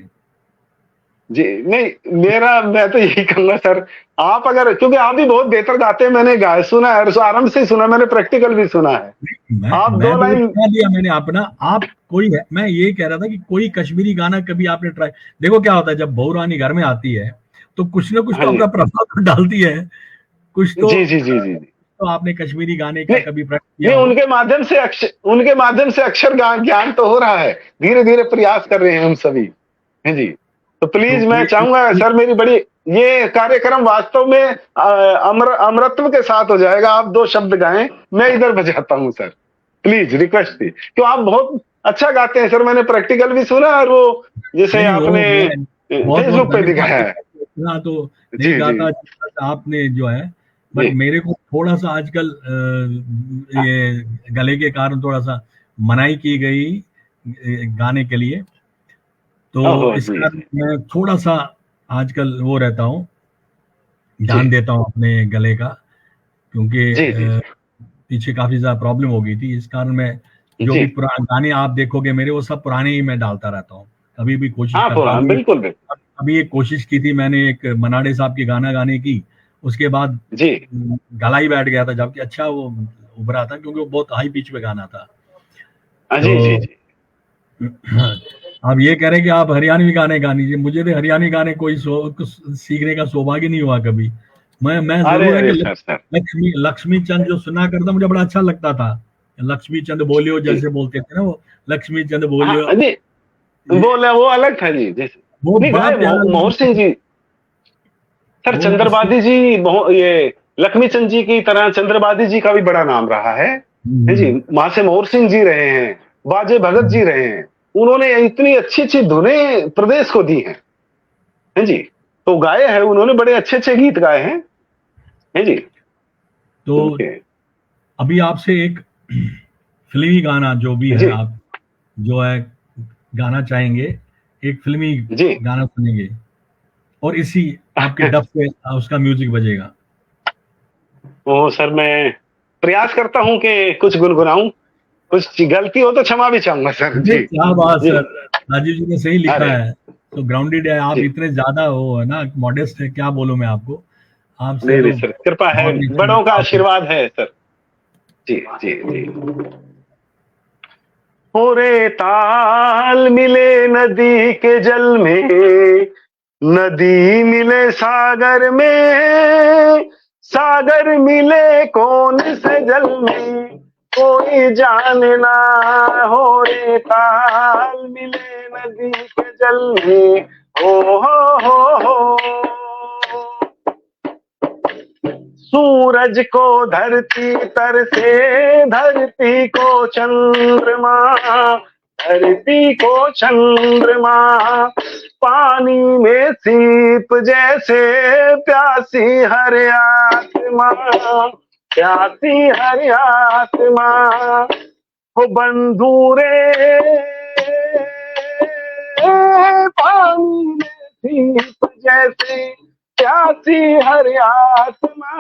जी। नहीं, मेरा मैं तो यही कहूंगा सर, आप अगर, क्योंकि आप भी बहुत बेहतर गाते हैं, मैंने गाय सुना है और आराम से सुना, मैंने प्रैक्टिकल भी सुना है। आप मैं दो तो वो लाइन। सुना दिया मैंने अपना। आप कोई है, मैं ये कह रहा था कि कोई कश्मीरी गाना कभी आपने ट्राई, देखो क्या होता है जब बहू रानी घर में आती है तो कुछ ना कुछ हाँ तो जी, अपना प्रभाव तो डालती है, कुछ तो, जी जी जी जी जी। तो आपने कश्मीरी गाने का नहीं, कभी प्रैक्टिस किया नहीं, हो। उनके माध्यम से अक्षर ज्ञान तो हो रहा है, धीरे धीरे प्रयास कर रहे हैं हम सभी। हैं जी। तो तो प्लीज मैं कोई चाहूंगा सर, मेरी बड़ी, ये कार्यक्रम वास्तव में अमरत्व के साथ हो जाएगा। आप दो शब्द गाएं, मैं इधर बजाता हूं सर। प्लीज रिक्वेस्ट थी, क्यों आप बहुत अच्छा गाते हैं सर, मैंने प्रैक्टिकल भी सुना और वो नहीं जैसे नहीं, वो आपने मैं बहुत बहुत फेसबुक पे धन्यवाद दिखाया है। देता हूँ। इतना तो जी नहीं जी गाता जितना सा आपने जो है, बट जी। मेरे को थोड़ा सा आजकल ये गले के कारण थोड़ा सा मनाही की गई गाने के लिए, ओहो तो इस जी कारण जी मैं थोड़ा सा आजकल वो रहता हूँ, जी ध्यान देता हूँ अपने गले का, क्योंकि जी जी पीछे काफी ज्यादा प्रॉब्लम हो गई थी, इस कारण मैं जो जी। भी पुराने गाने आप देखोगे मेरे, वो सब पुराने ही मैं डालता रहता हूँ। कभी भी कोशिश हाँ करता, पूरा बिल्कुल बिल्कुल। अभी एक कोशिश की थी मैंने, एक मनाडे साहब की गाना गाने की, उसके बाद जी गला ही बैठ गया था, जबकि अच्छा वो उभरा था क्योंकि वो बहुत हाई पिच पे गाना था। हाँ, जी जी तो जी। आप ये कह रहे हैं कि आप हरियाणवी गाने गा लीजिए, मुझे तो हरियाणवी गाने कोई कुछ सीखने का सौभाग्य नहीं हुआ कभी। मैं अरे जरूर है कि अरे सर सर। लक्ष्मी लक्ष्मी चंद जो सुना करता मुझे बड़ा अच्छा लगता था। लक्ष्मी चंद बोलियो जी। जैसे बोलते थे ना वो, लक्ष्मी चंद हाँ बोलियो, जी, ये वो अलग था जी, जैसे वो नहीं बड़ा गाए प्यारा मोहर लगता सिंह था। जी। सर वो उसके चंद्रबादी जी, ये लक्ष्मी चंद जी की तरह चंद्रबादी जी का भी बड़ा नाम रहा है जी। हम्म, वहां से मोहर सिंह जी रहे हैं, बाजे भगत जी रहे हैं। उन्होंने इतनी अच्छी अच्छी धुनें प्रदेश को दी हैं, है जी। तो गाए हैं उन्होंने, बड़े अच्छे अच्छे गीत गाए हैं, है जी। तो ओके। अभी आपसे एक फिल्मी गाना जो भी है, जी आप जो है गाना चाहेंगे, एक फिल्मी जी। गाना सुनेंगे और इसी आपके डब पे उसका म्यूजिक बजेगा। ओ सर, मैं प्रयास करता हूँ कि कुछ गुनगुनाऊं, कुछ गलती हो तो क्षमा भी चाहूंगा सर अरे जी। क्या बात जी। सर, राजीव जी ने सही लिखा अरे है, तो ग्राउंडेड है आप, जी। इतने ज्यादा वो है ना, मॉडेस्ट है, क्या बोलूं मैं आपको, आपसे नहीं नहीं तो सर, कृपा है, बहुत नीचे बड़ों का बात है। आशीर्वाद है सर। जी जी जी। हो रे ताल मिले नदी के जल में, नदी मिले सागर में, सागर मिले कौन से जल में, कोई जाने ना। हो रे ताल मिले नदी के जल में, हो सूरज को धरती तर से, धरती को चंद्रमा, धरती को चंद्रमा, पानी में सीप जैसे प्यासी हर आत्मा, प्यासी हर आत्मा। हो बंधु रे पानी में सीप जैसे प्यासी हर आत्मा,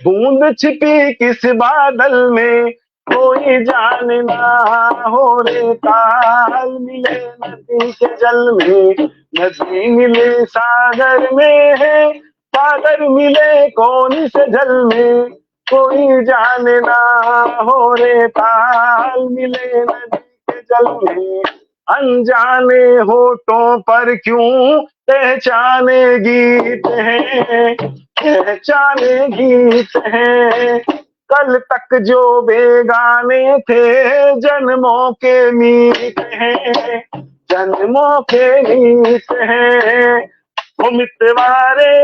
बूंद छिपी किस बादल में, कोई जाने ना। हो रे ताल मिले नदी के जल में, नदी मिले सागर में है, सागर मिले कौन से जल में, कोई जाने ना। हो रे ताल मिले नदी के जल में, अनजाने होठों पर क्यों पहचाने गीत हैं, पहचाने गीत हैं। कल तक जो बेगाने थे, जन्मों के मीत हैं, जन्मों के मीत हैं। वो मितवारे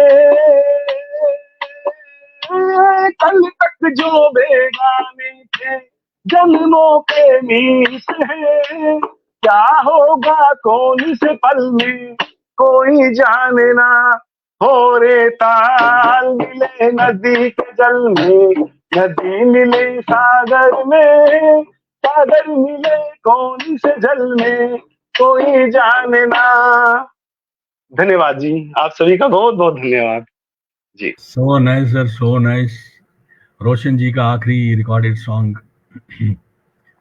कल तक जो बेगाने थे, जन्मों के मीत हैं। क्या होगा कौन से पल में कोई जाने ना, हो रे ताल मिले नदी के जल में, नदी मिले सागर में, सागर मिले कौन से जल में कोई जाने ना। धन्यवाद जी, आप सभी का बहुत बहुत धन्यवाद जी। So nice sir, so nice. Roshan ji का आखिरी रिकॉर्डेड सॉन्ग जी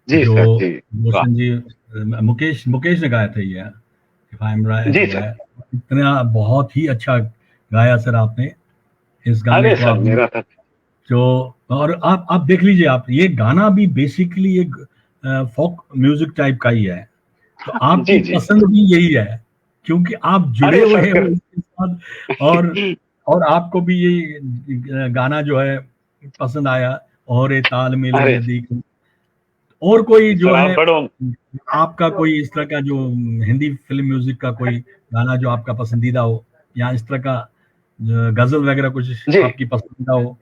जो सर जी, वाह रोशन जी, मुकेश मुकेश ने गाया था ये, इफ आई एम राइट। जी सर। इतना बहुत ही अच्छा गाया सर आपने इस गाने अरे को। सर आपने मेरा था। जो, और आप देख लीजिए, आप ये गाना भी बेसिकली एक फोक म्यूजिक टाइप का ही है, तो आपकी जी जी। पसंद भी यही है, क्योंकि आप जुड़े अरे सर हुए हो इसके साथ। और आपको भी ये गाना जो है पसंद आया, और ये ताल मेले अरे नदी की। और कोई जो सर आप है बड़ो, आपका, कोई इस तरह का जो हिंदी फिल्म म्यूजिक का कोई गाना जो आपका पसंदीदा हो, या इस तरह का गजल वगैरह कुछ जी आपकी पसंदीदा हो?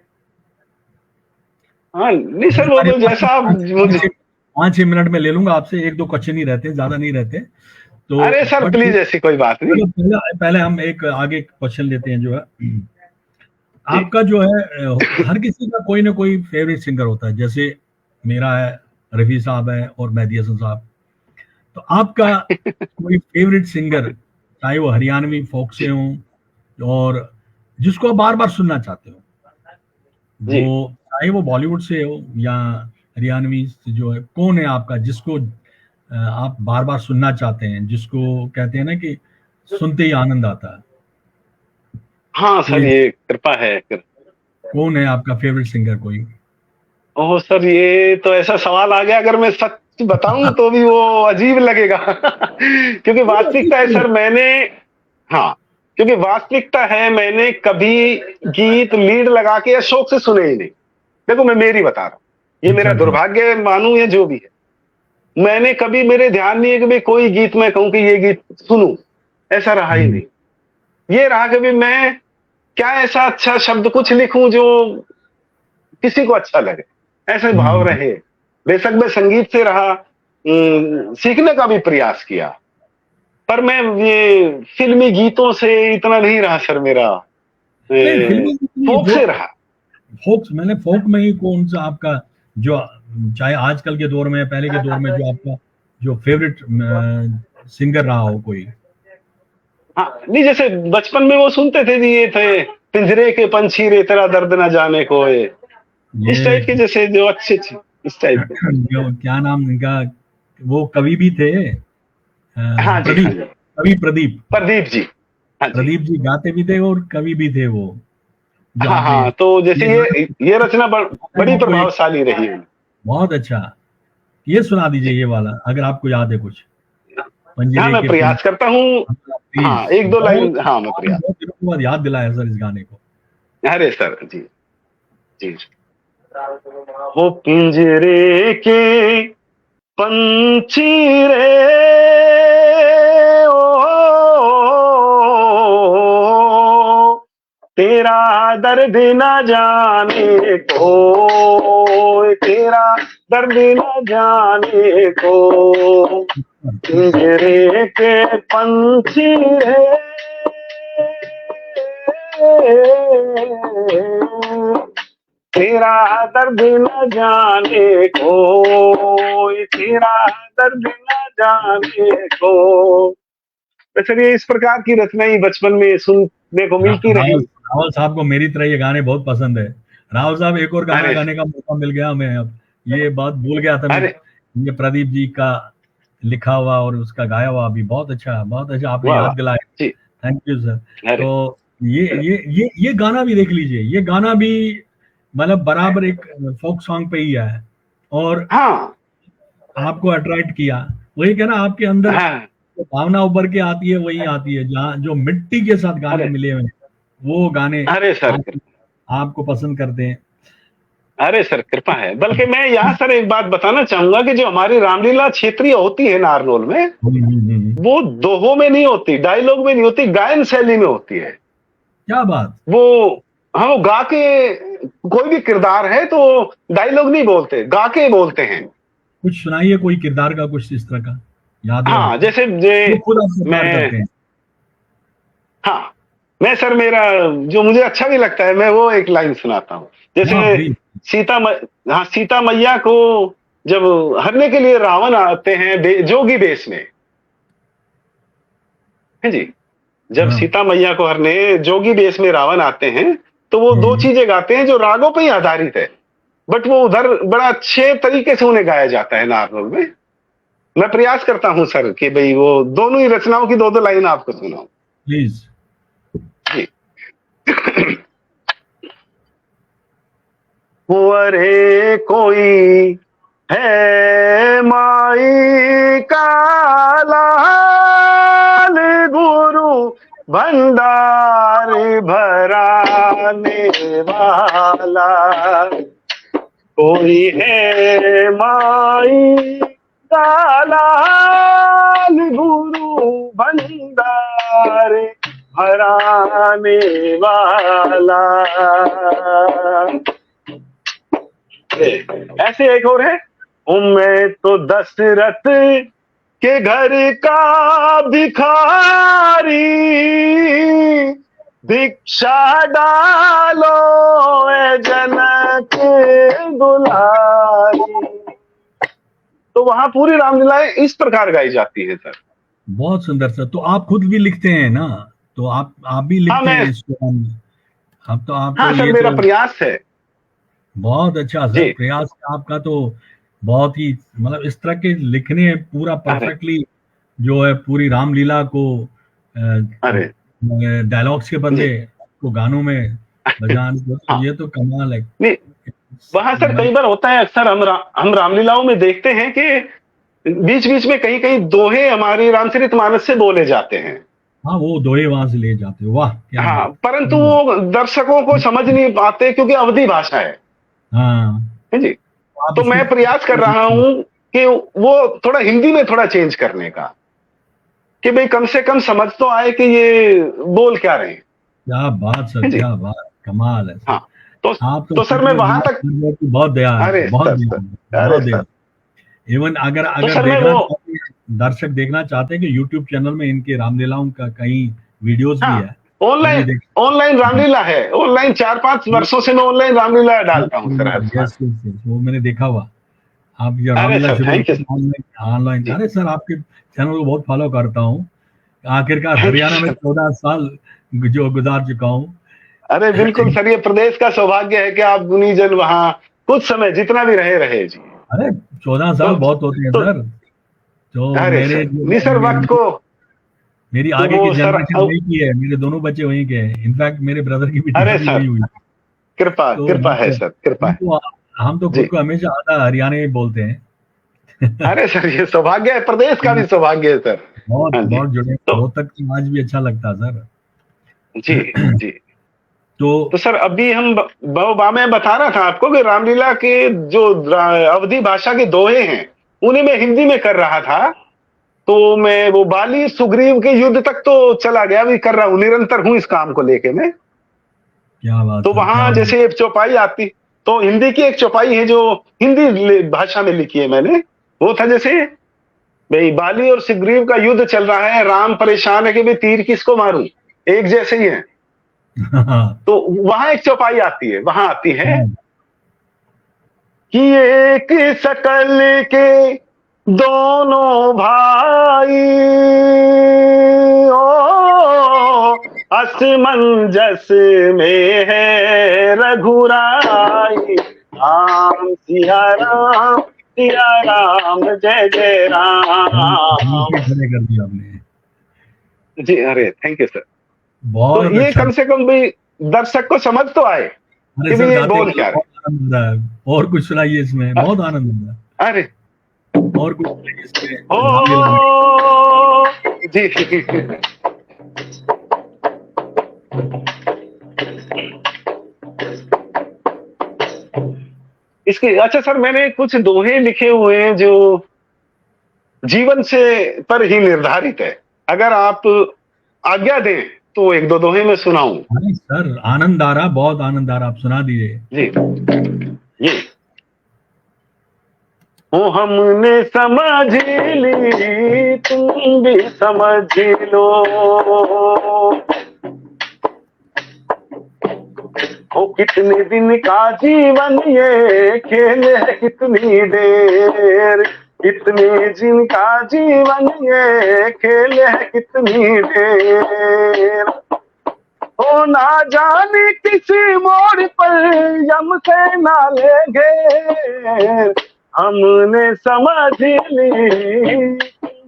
हाँ नहीं सर, वो हमारे तो पास जैसा आप मुझे। 5-6 मिनट में ले लूंगा आपसे, 1-2 क्वेश्चन ही रहते, ज्यादा नहीं रहते तो। अरे सर बट प्लीज, ऐसी कोई बात नहीं। चलो, पहले पहले हम एक आगे क्वेश्चन लेते हैं जो है, जी आपका जो है हर किसी का कोई ना कोई फेवरेट सिंगर होता है, जैसे मेरा है, रफी साहब है, और मेहदी हसन साहब। तो आपका कोई फेवरेट सिंगर, चाहे वो हरियाणवी फोक से हो, और जिसको आप बार बार सुनना चाहते हो, जी। वो चाहे वो बॉलीवुड से हो या हरियाणवी से, जो है कौन है आपका जिसको आप बार बार सुनना चाहते हैं, जिसको कहते हैं ना कि सुनते ही आनंद आता है? हाँ सर कोई, ये कृपा है। कौन है आपका फेवरेट सिंगर कोई? ओह सर ये तो ऐसा सवाल आ गया, अगर मैं सच बताऊं तो भी वो अजीब लगेगा क्योंकि वास्तविकता है सर, मैंने, हाँ, क्योंकि वास्तविकता है मैंने कभी गीत लीड लगा के या शौक से सुने ही नहीं। देखो मैं मेरी बता रहा हूँ, ये अच्छा मेरा अच्छा। दुर्भाग्य मानूं या जो भी है, मैंने कभी, मेरे ध्यान नहीं है कि मैं कोई गीत मैं कहूं कि ये गीत सुनूं, ऐसा रहा ही हम्म, नहीं। ये रहा कि भी मैं क्या ऐसा अच्छा शब्द कुछ लिखूं जो किसी को अच्छा लगे, ऐसे भाव हम्म, रहे। बेशक मैं संगीत से रहा, सीखने का भी प्रयास किया, पर मैं ये फिल्मी गीतों से इतना नहीं रहा सर मेरा, नहीं, फिल्मी गीत नहीं, फोक जो से रहा। फोक, मैंने फोक में ही कौन सा आपका, जो चाहे आजकल के दौर में, पहले के दौर में, जो आपका जो फेवरेट सिंगर रहा हो कोई? हाँ नहीं, जैसे बचपन में वो सुनते थे जी, ये थे पिंजरे के पंछी रे तेरा दर्द न जाने कोई, इस ये टाइप के, जैसे जो अच्छे अच्छे इस टाइप के। जो क्या नाम इनका, वो कवि भी थे, हाँ जी हाँ प्रदीप, जी। कवि प्रदीप। प्रदीप जी, हाँ जी। प्रदीप जी गाते भी थे और कवि भी थे वो, जो हाँ आपके हाँ, तो जैसे ये गाना ये रचना बड़ी वो कोई प्रभावशाली रही है। बहुत अच्छा। ये सुना दीजिए, जी ये वाला, अगर आपको याद है कुछ, हाँ, पंजरे मैं के प्रयास करता हूँ। हाँ प्लीज। एक दो बहुत, लाइन, हाँ मैं आपने प्रयास। बहुत दिनों के बाद याद दिलाया सर इस गाने को। अरे सर जी, जी। हो पिंजरे के पंछी रे, ओ तेरा दर्द न जाने को, तेरा दर्द न जाने को, पिंजरे के पंछी रे, तेरा दर्द न जाने को, तेरा दर्द न जाने को। वैसे ये इस प्रकार की रचनाएं बचपन में सुनने को मिलती रही। राहुल राहुल साहब को मेरी तरह ये गाने बहुत पसंद है। राहुल साहब, एक और गाना अरे गाने का मौका मिल गया हमें अब, ये बात भूल गया था मैं। अरे ये प्रदीप जी का लिखा हुआ और उसका गाया हुआ भी बहुत अच्छा आपने वाह याद वाह दिलाया। जी। Thank you sir. अरे तो ये गाना भी देख लीजिए, ये गाना भी मतलब बराबर एक फोक सॉन्ग पे ही है, और हाँ आपको अट्रैक्ट किया। वही कहना, आपके अंदर हाँ। जो भावना उभर के आती है वही आती है, जहाँ जो मिट्टी के साथ गाने अरे मिले हुए हैं, वो गाने अरे सर, आप आपको पसंद करते हैं। अरे सर कृपा है। बल्कि मैं यहाँ सर एक बात बताना चाहूंगा कि जो हमारी रामलीला क्षेत्रीय होती है नारनौल में, हम्म। वो दोहों में नहीं होती, डायलॉग में नहीं होती, गायन शैली में होती है। क्या बात! वो, हाँ, वो गा के, कोई भी किरदार है तो डायलॉग नहीं बोलते, गा के बोलते हैं। कुछ सुनाइए, कोई किरदार का कुछ इस तरह का। याद हाँ, रहे जैसे वो खुद आपसे प्यार मैं करते हैं। हाँ, मैं सर मेरा जो मुझे अच्छा भी लगता है, मैं वो एक लाइन सुनाता हूँ। हाँ जैसे प्लीज। हाँ, सीता मैया को जब हरने के लिए रावण आते हैं जोगी वेश में, है जी। जब हाँ सीता मैया को हरने जोगी वेश में रावण आते हैं, तो वो दो हम्म, चीजें गाते हैं जो रागों पे ही आधारित है, बट वो उधर बड़ा अच्छे तरीके से उन्हें गाया जाता है नॉर्मल में। मैं प्रयास करता हूँ सर कि भाई वो दोनों ही रचनाओं की दो दो लाइन आपको सुनाऊं। प्लीज। जी। वो अरे कोई है माई का लाल, गुरु भंडार भराने वाला, कोई है माई का लाल, गुरु भंडार भराने वाला। ऐसे एक और है, मैं तो दशरथ के घर का भिखारी, भिक्षा डालो ए जनक दुलारी। तो वहां पूरी रामलीलाएं इस प्रकार गाई जाती है सर। बहुत सुंदर सर। तो आप खुद भी लिखते हैं ना? तो आप भी हाँ लिखते हैं मैं इसको? आप हाँ तो सर, ये मेरा तो प्रयास है। बहुत अच्छा सर, जी। प्रयास आपका तो बहुत ही, मतलब इस तरह के लिखने पूरा अरे परफेक्टली जो है पूरी रामलीला को अरे डायलॉग्स के जी। बदले को गानों में बजान, हाँ, ये तो कमाल है। नहीं वहां सर मतलब कई बार होता है, अक्सर हम रामलीलाओं में देखते हैं कि बीच बीच में कहीं कहीं दोहे हमारी रामचरितमानस से बोले जाते हैं। हाँ, वो दोहे वहां से ले जाते हो, वाह क्या हाँ, बात। परंतु वो दर्शकों को समझ नहीं पाते क्योंकि अवधि भाषा हाँ, है जी। आप तो इसको मैं प्रयास कर रहा हूं कि वो थोड़ा हिंदी में थोड़ा चेंज करने का, कि भाई कम से कम समझ तो आए कि ये बोल क्या रहे हैं, क्या बात सर, है जी। क्या बात, कमाल है हाँ, सर। तो आप तो तो सर सच मैं में वहां तक, की बहुत दया है, अरे बहुत सर दया सर, है, अरे बहुत दया। सर, इवन अगर तो अगर सर मैं देखना वो, चाहते हैं, दर्शक देखना चाहते हैं कि यूट्यूब चैनल में इनके रामलीलाओं का कई वीडियोस भी हाँ, है, वो भी ऑनलाइन देख। ऑनलाइन रामलीला है, ऑनलाइन 4-5 वर्षों से मैं ऑनलाइन रामलीला डालता हूँ सर हर साल। यस यस यस, वो मैंने देखा हुआ। आप जब अरे रामलीला सर शुरू थैंक यू हुई ऑनलाइन ऑनलाइन, जी, अरे सर आपके चैनल को बहुत फॉलो करता हूँ। आखिरकार थैंक यू हरियाणा में सर। 14 साल जो गुजार चुका हूँ। अरे बिल्कुल सर, ये प्रदेश का सौभाग्य है कि आप गुनीजन वहां कुछ समय जितना भी रहे रहे जी। अरे 14 साल तो बहुत होते हैं तो सर। तो अरे मेरे सर जो नहीं सर, वक्त को मेरी तो आगे वो की सर जनरेशन वही की है, मेरे दोनों बच्चे वहीं के हैं, इनफैक्ट मेरे ब्रदर की भी अरे शादी सर वही हुई। कृपा तो कृपा है सर, कृपा है हम तो खुद जी। को हमेशा आधा हरियाणा में बोलते हैं। अरे सर ये सौभाग्य है, प्रदेश का भी सौभाग्य है सर। बहुत हाँ जी। बहुत जुड़े, तो रोहतक तो आज भी अच्छा लगता है सर। जी जी। तो तो सर अभी मैं बता रहा था आपको कि रामलीला के जो अवधी भाषा के दोहे हैं, उन्हें मैं हिंदी में कर रहा था। तो मैं वो बाली सुग्रीव के युद्ध तक तो चला गया, भी कर रहा हूँ, निरंतर हूँ इस काम को लेके मैं। क्या बात तो सर, क्या वहां बात। जैसे एक चौपाई आती, तो हिंदी की एक चौपाई है जो हिंदी भाषा में लिखी है मैंने। वो था जैसे, भाई बाली और सुग्रीव का युद्ध चल रहा है, राम परेशान है कि भाई तीर किसको मारूं, एक जैसे ही है। हाँ, तो वहां एक चौपाई आती है, वहां आती है हाँ, कि एक शकल के दोनों भाई, ओ असमंजस में है रघुराई, सिया राम जय जय राम। रोंगटे खड़े कर दिया आपने। जी अरे थैंक यू सर। तो बहुत ये अच्छा। कम से कम भी दर्शक को समझ तो आए अरे कि भी सर, ये गाते बोल गाते क्या बहुत आनंद आ रहा है, और कुछ सुनाइए, इसमें रहे। बहुत आनंद आ रहा है। अरे और कुछ सुनाइए इसमें रामलीला में। ओ जी। इसके अच्छा सर, मैंने कुछ दोहे लिखे हुए हैं जो जीवन से पर ही निर्धारित है। अगर आप आज्ञा दें तो एक दो दोहे मैं सुनाऊं। अरे सर, आनंद आ रहा, बहुत आनंद आ रहा, आप सुना दीजिए। जी जी। ओ हमने समझ ली, तुम भी समझ लो। ओ कितने दिन का जीवन ये खेल है कितनी देर, कितने दिन का जीवन ये खेल है कितनी देर। ओ ना जाने किस मोड़ पर यम से ना ले गए, हमने समझ ली,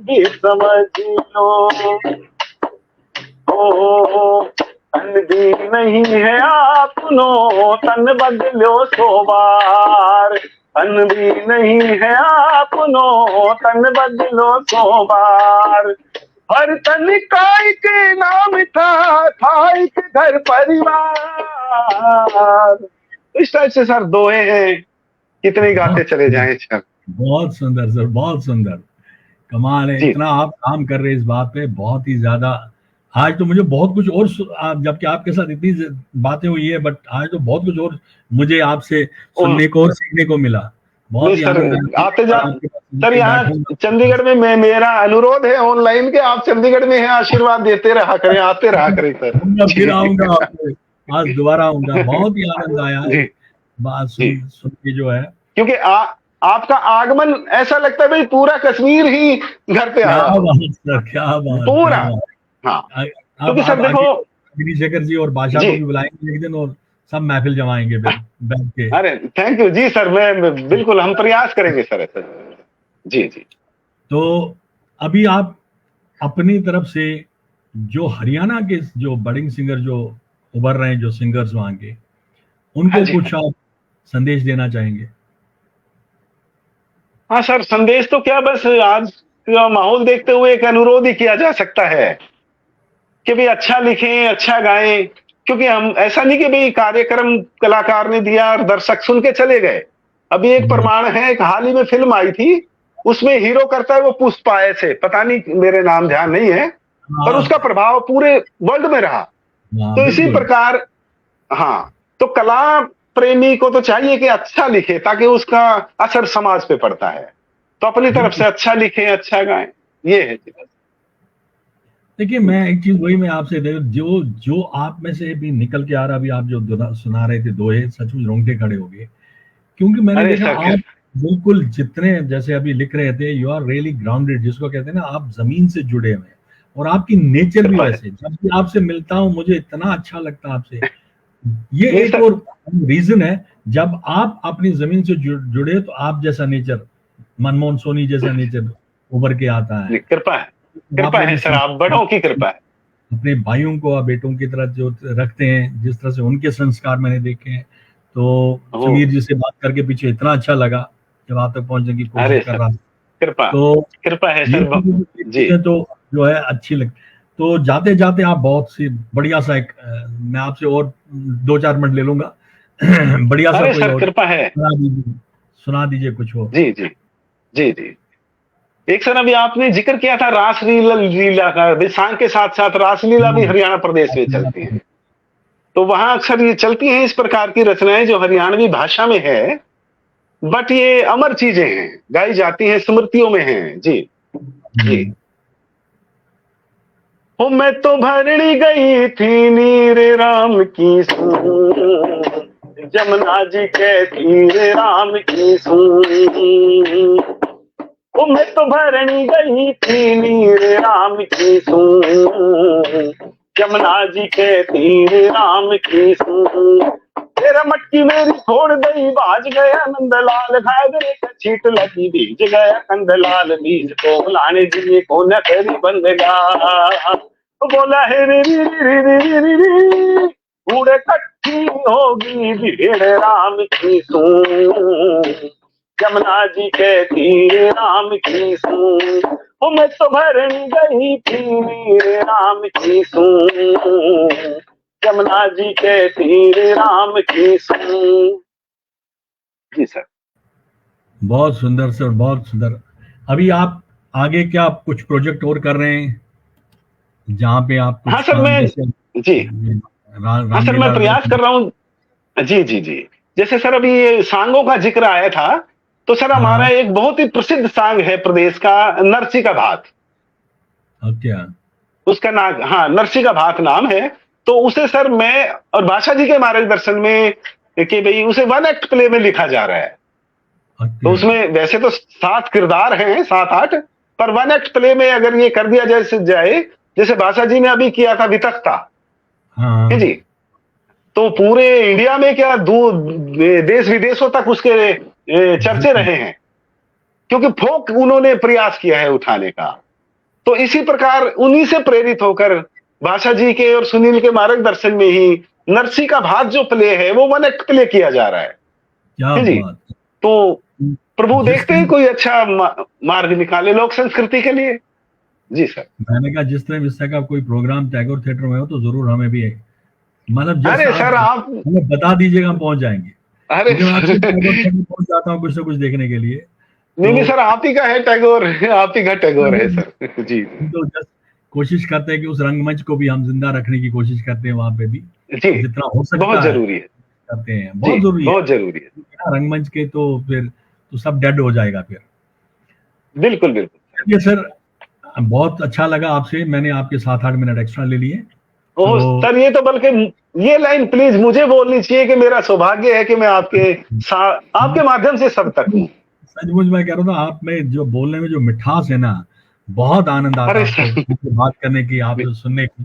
भी समझ लो। ओ तन भी नहीं है आपनो, तन बदलो 100 बार। तन भी नहीं है आपनो, तन बदलो 100 बार। हर तन का एक नाम था एक घर परिवार। इस टाइप से सर दोहे हैं, कितने गाते चले जाएं सर। बहुत सुंदर सर, बहुत सुंदर, कमाल है। जी इतना आप काम कर रहे हैं इस बात पे, बहुत ही ज्यादा। आज तो मुझे बहुत कुछ और जबकि आपके साथ इतनी बातें हुई है, बट आज तो बहुत कुछ और मुझे आपसे सुनने को और सीखने को मिला। बहुत नहीं ही सर, आनंद आते जा आपके पास सर, यहाँ बैठूंगा। चंडीगढ़ में मेरा अनुरोध है ऑनलाइन के, आप चंडीगढ़ में हैं, आशीर्वाद देते रहा करें, आते रहा करें सर। फिर आऊंगा आपके पास, दोबारा आऊंगा। बहुत ही आनंद आया जी बात जी, सुन के जो है। क्योंकि आपका आगमन ऐसा लगता है भाई पूरा कश्मीर ही घर पे क्या आया हो, बात सर, क्या बात, पूरा। क्या बात। हाँ, अब क्योंकि आप सर आगे देखो। अग्निशेखर जी और बादशाह जी, को भी बुलाएंगे एक दिन, और सब महफिल जमाएंगे फिर बैठ के। अरे थैंक यू जी सर, मैं बिल्कुल, हम प्रयास करेंगे सर ऐसा। जी जी। तो अभी आप अपनी तरफ से जो हरियाणा के जो बडिंग सिंगर जो उभर रहे हैं, जो सिंगर्स वहां के, हाँ उनको जी, कुछ आप संदेश देना चाहेंगे? हाँ सर, संदेश तो क्या, बस आज का माहौल देखते हुए एक अनुरोध ही किया जा सकता है कि भाई अच्छा लिखें, अच्छा गाएं। क्योंकि हम ऐसा नहीं कि भाई कार्यक्रम कलाकार ने दिया और दर्शक सुन के चले गए। अभी एक प्रमाण है, एक हाल ही में फिल्म आई थी, उसमें हीरो करता है वो पुष्पाय से, पता नहीं मेरे नाम ध्यान नहीं है, पर हाँ उसका प्रभाव पूरे वर्ल्ड में रहा। हाँ, तो इसी बिल्कुल। प्रकार, हाँ, तो कला प्रेमी को तो चाहिए कि अच्छा लिखे, ताकि उसका असर समाज पे पड़ता है। तो अपनी तरफ से अच्छा लिखें, अच्छा गाएं, ये है जी बस। देखिए, मैं एक चीज वही मैं आपसे जो जो आप में से भी निकल के आ रहा, अभी आप जो सुना रहे थे दोहे, सचमुच रोंगटे खड़े हो गए। क्योंकि मैंने अरे देखा सर आप बिल्कुल जितने जैसे अभी लिख रहे थे, यू आर रियली ग्राउंडेड, जिसको कहते हैं ना, आप जमीन से जुड़े हुए हैं। और आपकी नेचर भी कृपा है। वैसे, जब भी आपसे मिलता हूं मुझे इतना अच्छा लगता है आपसे। ये नहीं एक सर, और रीजन है, जब आप अपनी जमीन से जुड़े तो आप जैसा नेचर, मनमोहन सोनी जैसा नेचर उभर के आता है। नहीं, कृपा है, कृपा आपने है भी सर, आप बड़ों की कृपा है। अपने भाइयों को आप बेटों की तरह जो रखते हैं, जिस तरह से उनके संस्कार मैंने देखे हैं। तो ओ, समीर जी से बात करके पीछे इतना अच्छा लगा, जब आप तक पहुंचने की कोशिश अरे कर सर, रहा हूं। कृपा, तो कृपा है ये सर। जी, चीजें तो जो है अच्छी लग। तो जाते जाते आप बहुत सी बढ़िया सा एक मैं आपसे और 2-4 मिनट ले लूंगा। बढ़िया सा अरे कोई सर, और कृपा है। सुना दीजिए कुछ हो। जी जी, जी जी। एक सर, अभी आपने जिक्र किया था रास लीला का, भी सांग के साथ साथ रासलीला भी हरियाणा प्रदेश में चलती है। तो वहां अक्सर ये चलती हैं इस प्रकार की रचनाएं जो हरियाणवी भाषा में है, बट ये अमर चीजें हैं, गाई जाती हैं, स्मृतियों में हैं। जी जी। हम्म, ओ मैं तो भरणी गई थी नीर राम की सून, जमुना जी के तीर राम की सून। ओ मैं तो भरणी गई थी नीर राम की सून, जमुना जी के तीर राम की सून। तेरा मटकी मेरी छोड़ गई, बाज गया नंदलाल, घाघरे का छीट लगी, भीज गया कंदलाल, बीज को लाने दिए को न तेरी बंदगा। तो बोला है रे रे रे रे रे रे रे, बूढ़े कट्ठी होगी भीड़ राम की सून, जमुना जी के तीर राम की सून। ओ मैं तो भरन गई थी नीर राम की सून, जमुना जी के तीर राम की सून। जी सर। बहुत सुंदर सर, बहुत सुंदर। अभी आप आगे क्या कुछ प्रोजेक्ट और कर रहे हैं, जहाँ पे आप हाँ कुछ सर, काम, मैं, जैसे जी, हाँ सर, मैं रामलीला प्रयास वगैरह? कर रहा हूँ। जी जी जी। जैसे सर अभी ये सांगों का जिक्र आया था, तो सर हमारा एक बहुत ही प्रसिद्ध सांग है प्रदेश का, नरसी का भात। क्या उसका नाम, हाँ, नरसी का भात नाम है। तो उसे सर मैं और भाषा जी के मार्गदर्शन में कि भाई उसे वन एक्ट प्ले में लिखा जा रहा है। तो उसमें वैसे तो 7 किरदार हैं, 7-8, पर वन एक्ट प्ले में अगर ये कर दिया जाए, जैसे भाषा जी ने अभी किया था वितक्ता, है जी, तो पूरे इंडिया में क्या देश विदेशों तक उसके चर्चे रहे हैं, क्योंकि फोक उन्होंने प्रयास किया है उठाने का। तो इसी प्रकार उन्हीं से प्रेरित होकर भाषा जी के और सुनील के मार्गदर्शन में ही नरसी का भात जो प्ले है वो वन एक्ट प्ले किया जा रहा है। क्या जी, बात। तो प्रभु देखते हैं कोई अच्छा मार्ग निकाले लोक संस्कृति के लिए। जी सर, मैंने कहा जिस तरह इस तरह का कोई प्रोग्राम टैगोर थिएटर में हो तो जरूर हमें भी मतलब अरे सर आप हमें बता दीजिएगा, हम पहुंच जाएंगे। अरे पहुंच जाता हूँ कुछ ना कुछ देखने के लिए। नहीं सर, आप ही का है टैगोर, आप ही का टैगोर है सर। जी, तो जस्ट कोशिश करते हैं कि उस रंगमंच को भी हम जिंदा रखने की कोशिश करते हैं, वहां पे भी जी जितना हो सकता बहुत जरूरी है, करते हैं, बहुत जरूरी है, बहुत जरूरी है। रंगमंच के तो फिर तो सब डेड हो जाएगा फिर। बिल्कुल बिल्कुल। ये सर बहुत अच्छा लगा आपसे, मैंने आपके 7-8 मिनट एक्स्ट्रा ले लिए। ओह सर, ये तो बल्कि ये लाइन प्लीज मुझे बोलनी चाहिए कि मेरा सौभाग्य है कि मैं आपके माध्यम से सब तक हूँ। सचमुच मैं कह रहा था, आप में जो बोलने में जो मिठास है ना, बहुत आनंद आता है आपको बात करने की, आप सुनने की।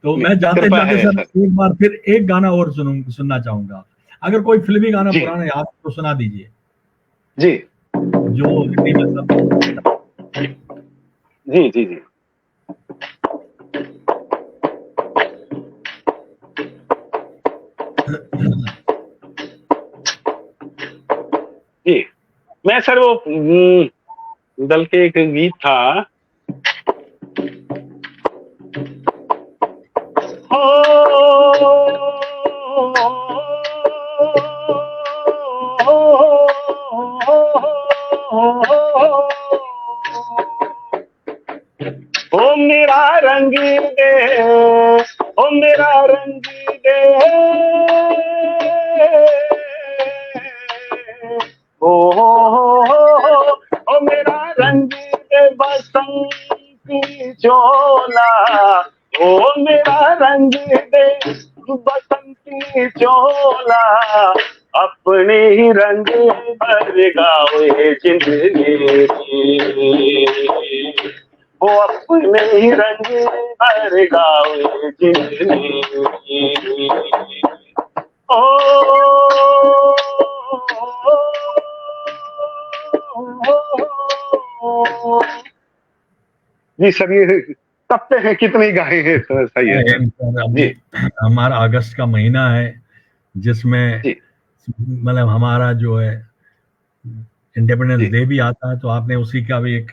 तो मैं जाते जाते सर एक बार फिर एक गाना और सुनना चाहूंगा। अगर कोई फिल्मी गाना पुराना याद तो सुना दीजिए जी, जो हिंदी में सब। जी जी जी जी, मैं सर वो दल के एक गीत था, ओ मेरा रंग दे, ओ मेरा रंग दे, ओ मेरा रंग दे बसंती चोला, ओ मेरा रंग दे बसंती चोला, अपने ही रंग भर गावे जिंदगी, वो अपने ही रंग भर गावे जिंदगी। जी सर, ये तपते हैं कितने गाए हैं तो सही है जी। हमारा अगस्त का महीना है जिसमें मतलब हमारा जो है इंडिपेंडेंस डे भी आता है, तो आपने उसी का भी एक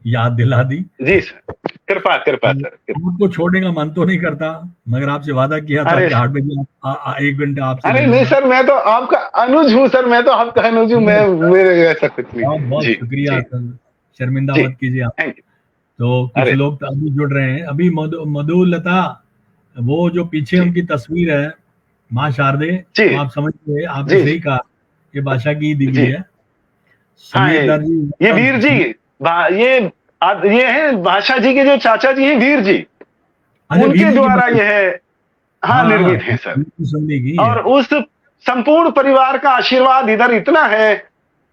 याद दिला दी। जी सर, कृपा सर। आपको छोड़ने का मन तो नहीं करता, मगर आपसे वादा किया था कि 8 बजे 1 घंटा आपसे। अरे नहीं सर, मैं तो आपका अनुज हूँ सर, मैं तो आपका अनुज हूँ, मैं मेरे ऐसा कुछ नहीं। बहुत शुक्रिया सर, शर्मिंदा मत कीजिए आप। तो कुछ लोग तो अभी जुड़ रहे हैं, अभी मधुलता, वो जो पीछे उनकी तस्वीर है माँ शारदे, तो आप समझ गए, आपने सही कहा, ये बादशाह की दीदी है। ये वीर जी, ये है भाषा जी के जो चाचा जी हैं, वीर जी, उनके द्वारा यह है निर्मित है सर। और उस संपूर्ण परिवार का आशीर्वाद इधर इतना है,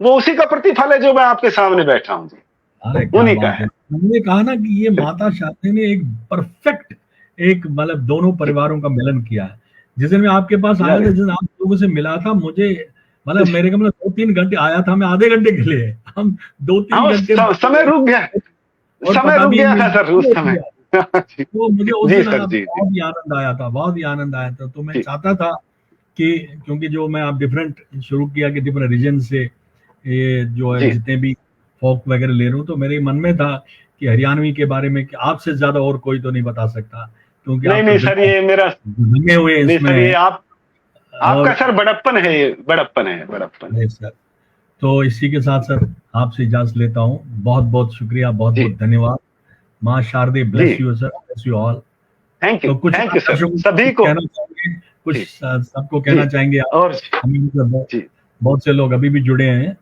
वो उसी का प्रतिफल है जो मैं आपके सामने बैठा हूँ जी, उन्हीं का है। हमने कहा ना कि ये माता शारदे ने एक परफेक्ट एक मतलब दोनों परिवारों का मिलन किया है। जिस दिन मैं आपके पास आया था, जिस दिन आप लोगों से मिला था, मुझे मतलब मेरे का मतलब 2-3 घंटे आया था मैं, आधे घंटे के लिए, हम 2-3 घंटे समय रुक गया था सर उस समय। तो मुझे उस दिन बहुत ही आनंद आया था, बहुत ही आनंद आया था। तो मैं चाहता था कि क्योंकि जो मैं आप डिफरेंट शुरू किया कि डिफरेंट रीजन से ये जो है जितने भी फोक वगैरह ले रहा हूँ, तो मेरे मन में था कि हरियाणवी के बारे में आपसे ज्यादा और कोई तो नहीं बता सकता, क्योंकि नहीं सर, ये मेरा लगे हुए इसमें, ये आपका सर बड़प्पन है, ये बड़प्पन है सर। तो इसी के साथ सर आपसे इजाजत लेता हूँ, बहुत बहुत शुक्रिया, बहुत बहुत धन्यवाद। माँ Sharde bless you sir, bless you all. Thank you, तो कुछ थैंक यू सर, सभी को कहना चाहेंगे, कुछ सबको कहना चाहेंगे आप? और बहुत से लोग अभी भी जुड़े हैं,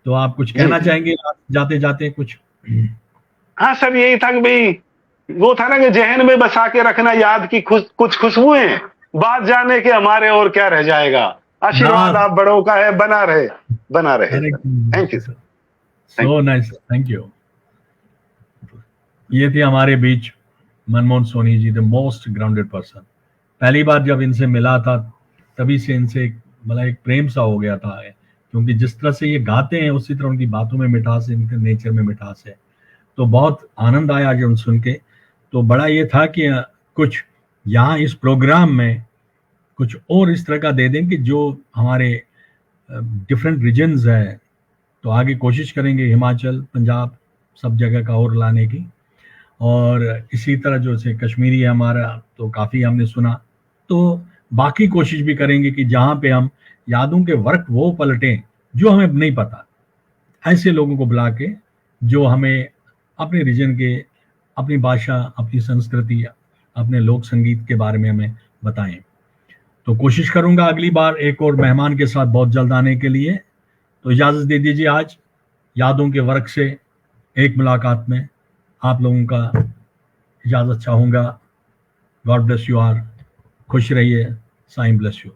तो आप कुछ जी कहना जी चाहेंगे जाते जाते कुछ? हाँ सर, यही था कि भाई वो था ना कि जहन में बसा के रखना याद की कुछ खुशबुएं, बात जाने के हमारे और क्या रह जाएगा। आशीर्वाद हाँ, आप बड़ों का है, बना रहे अरे sir. Thank you sir. Thank so nice, thank you. ये थे हमारे बीच Manmohan Soni ji, the most grounded person. पहली बार जब इनसे मिला था तभी से इनसे मतलब एक प्रेम सा हो गया था, क्योंकि जिस तरह से ये गाते हैं उसी तरह उनकी बातों में मिठास है, इनके नेचर में मिठास है। तो बहुत आनंद आया जब सुन के। तो बड़ा ये था कि कुछ यहाँ इस प्रोग्राम में कुछ और इस तरह का दे दें कि जो हमारे डिफरेंट रीजन्स हैं, तो आगे कोशिश करेंगे हिमाचल, पंजाब, सब जगह का और लाने की। और इसी तरह जो से कश्मीरी है हमारा, तो काफ़ी हमने सुना। तो बाकी कोशिश भी करेंगे कि जहाँ पे हम यादों के वर्क वो पलटें जो हमें नहीं पता, ऐसे लोगों को बुला के जो हमें अपने रीजन के, अपनी भाषा, अपनी संस्कृति, अपने लोक संगीत के बारे में हमें बताएं। तो कोशिश करूंगा अगली बार एक और मेहमान के साथ बहुत जल्द आने के लिए। तो इजाज़त दे दीजिए आज यादों के वर्क से एक मुलाकात में आप लोगों का इजाज़त चाहूँगा। गॉड ब्लेस यू आर। खुश रहिए। Sai bless you.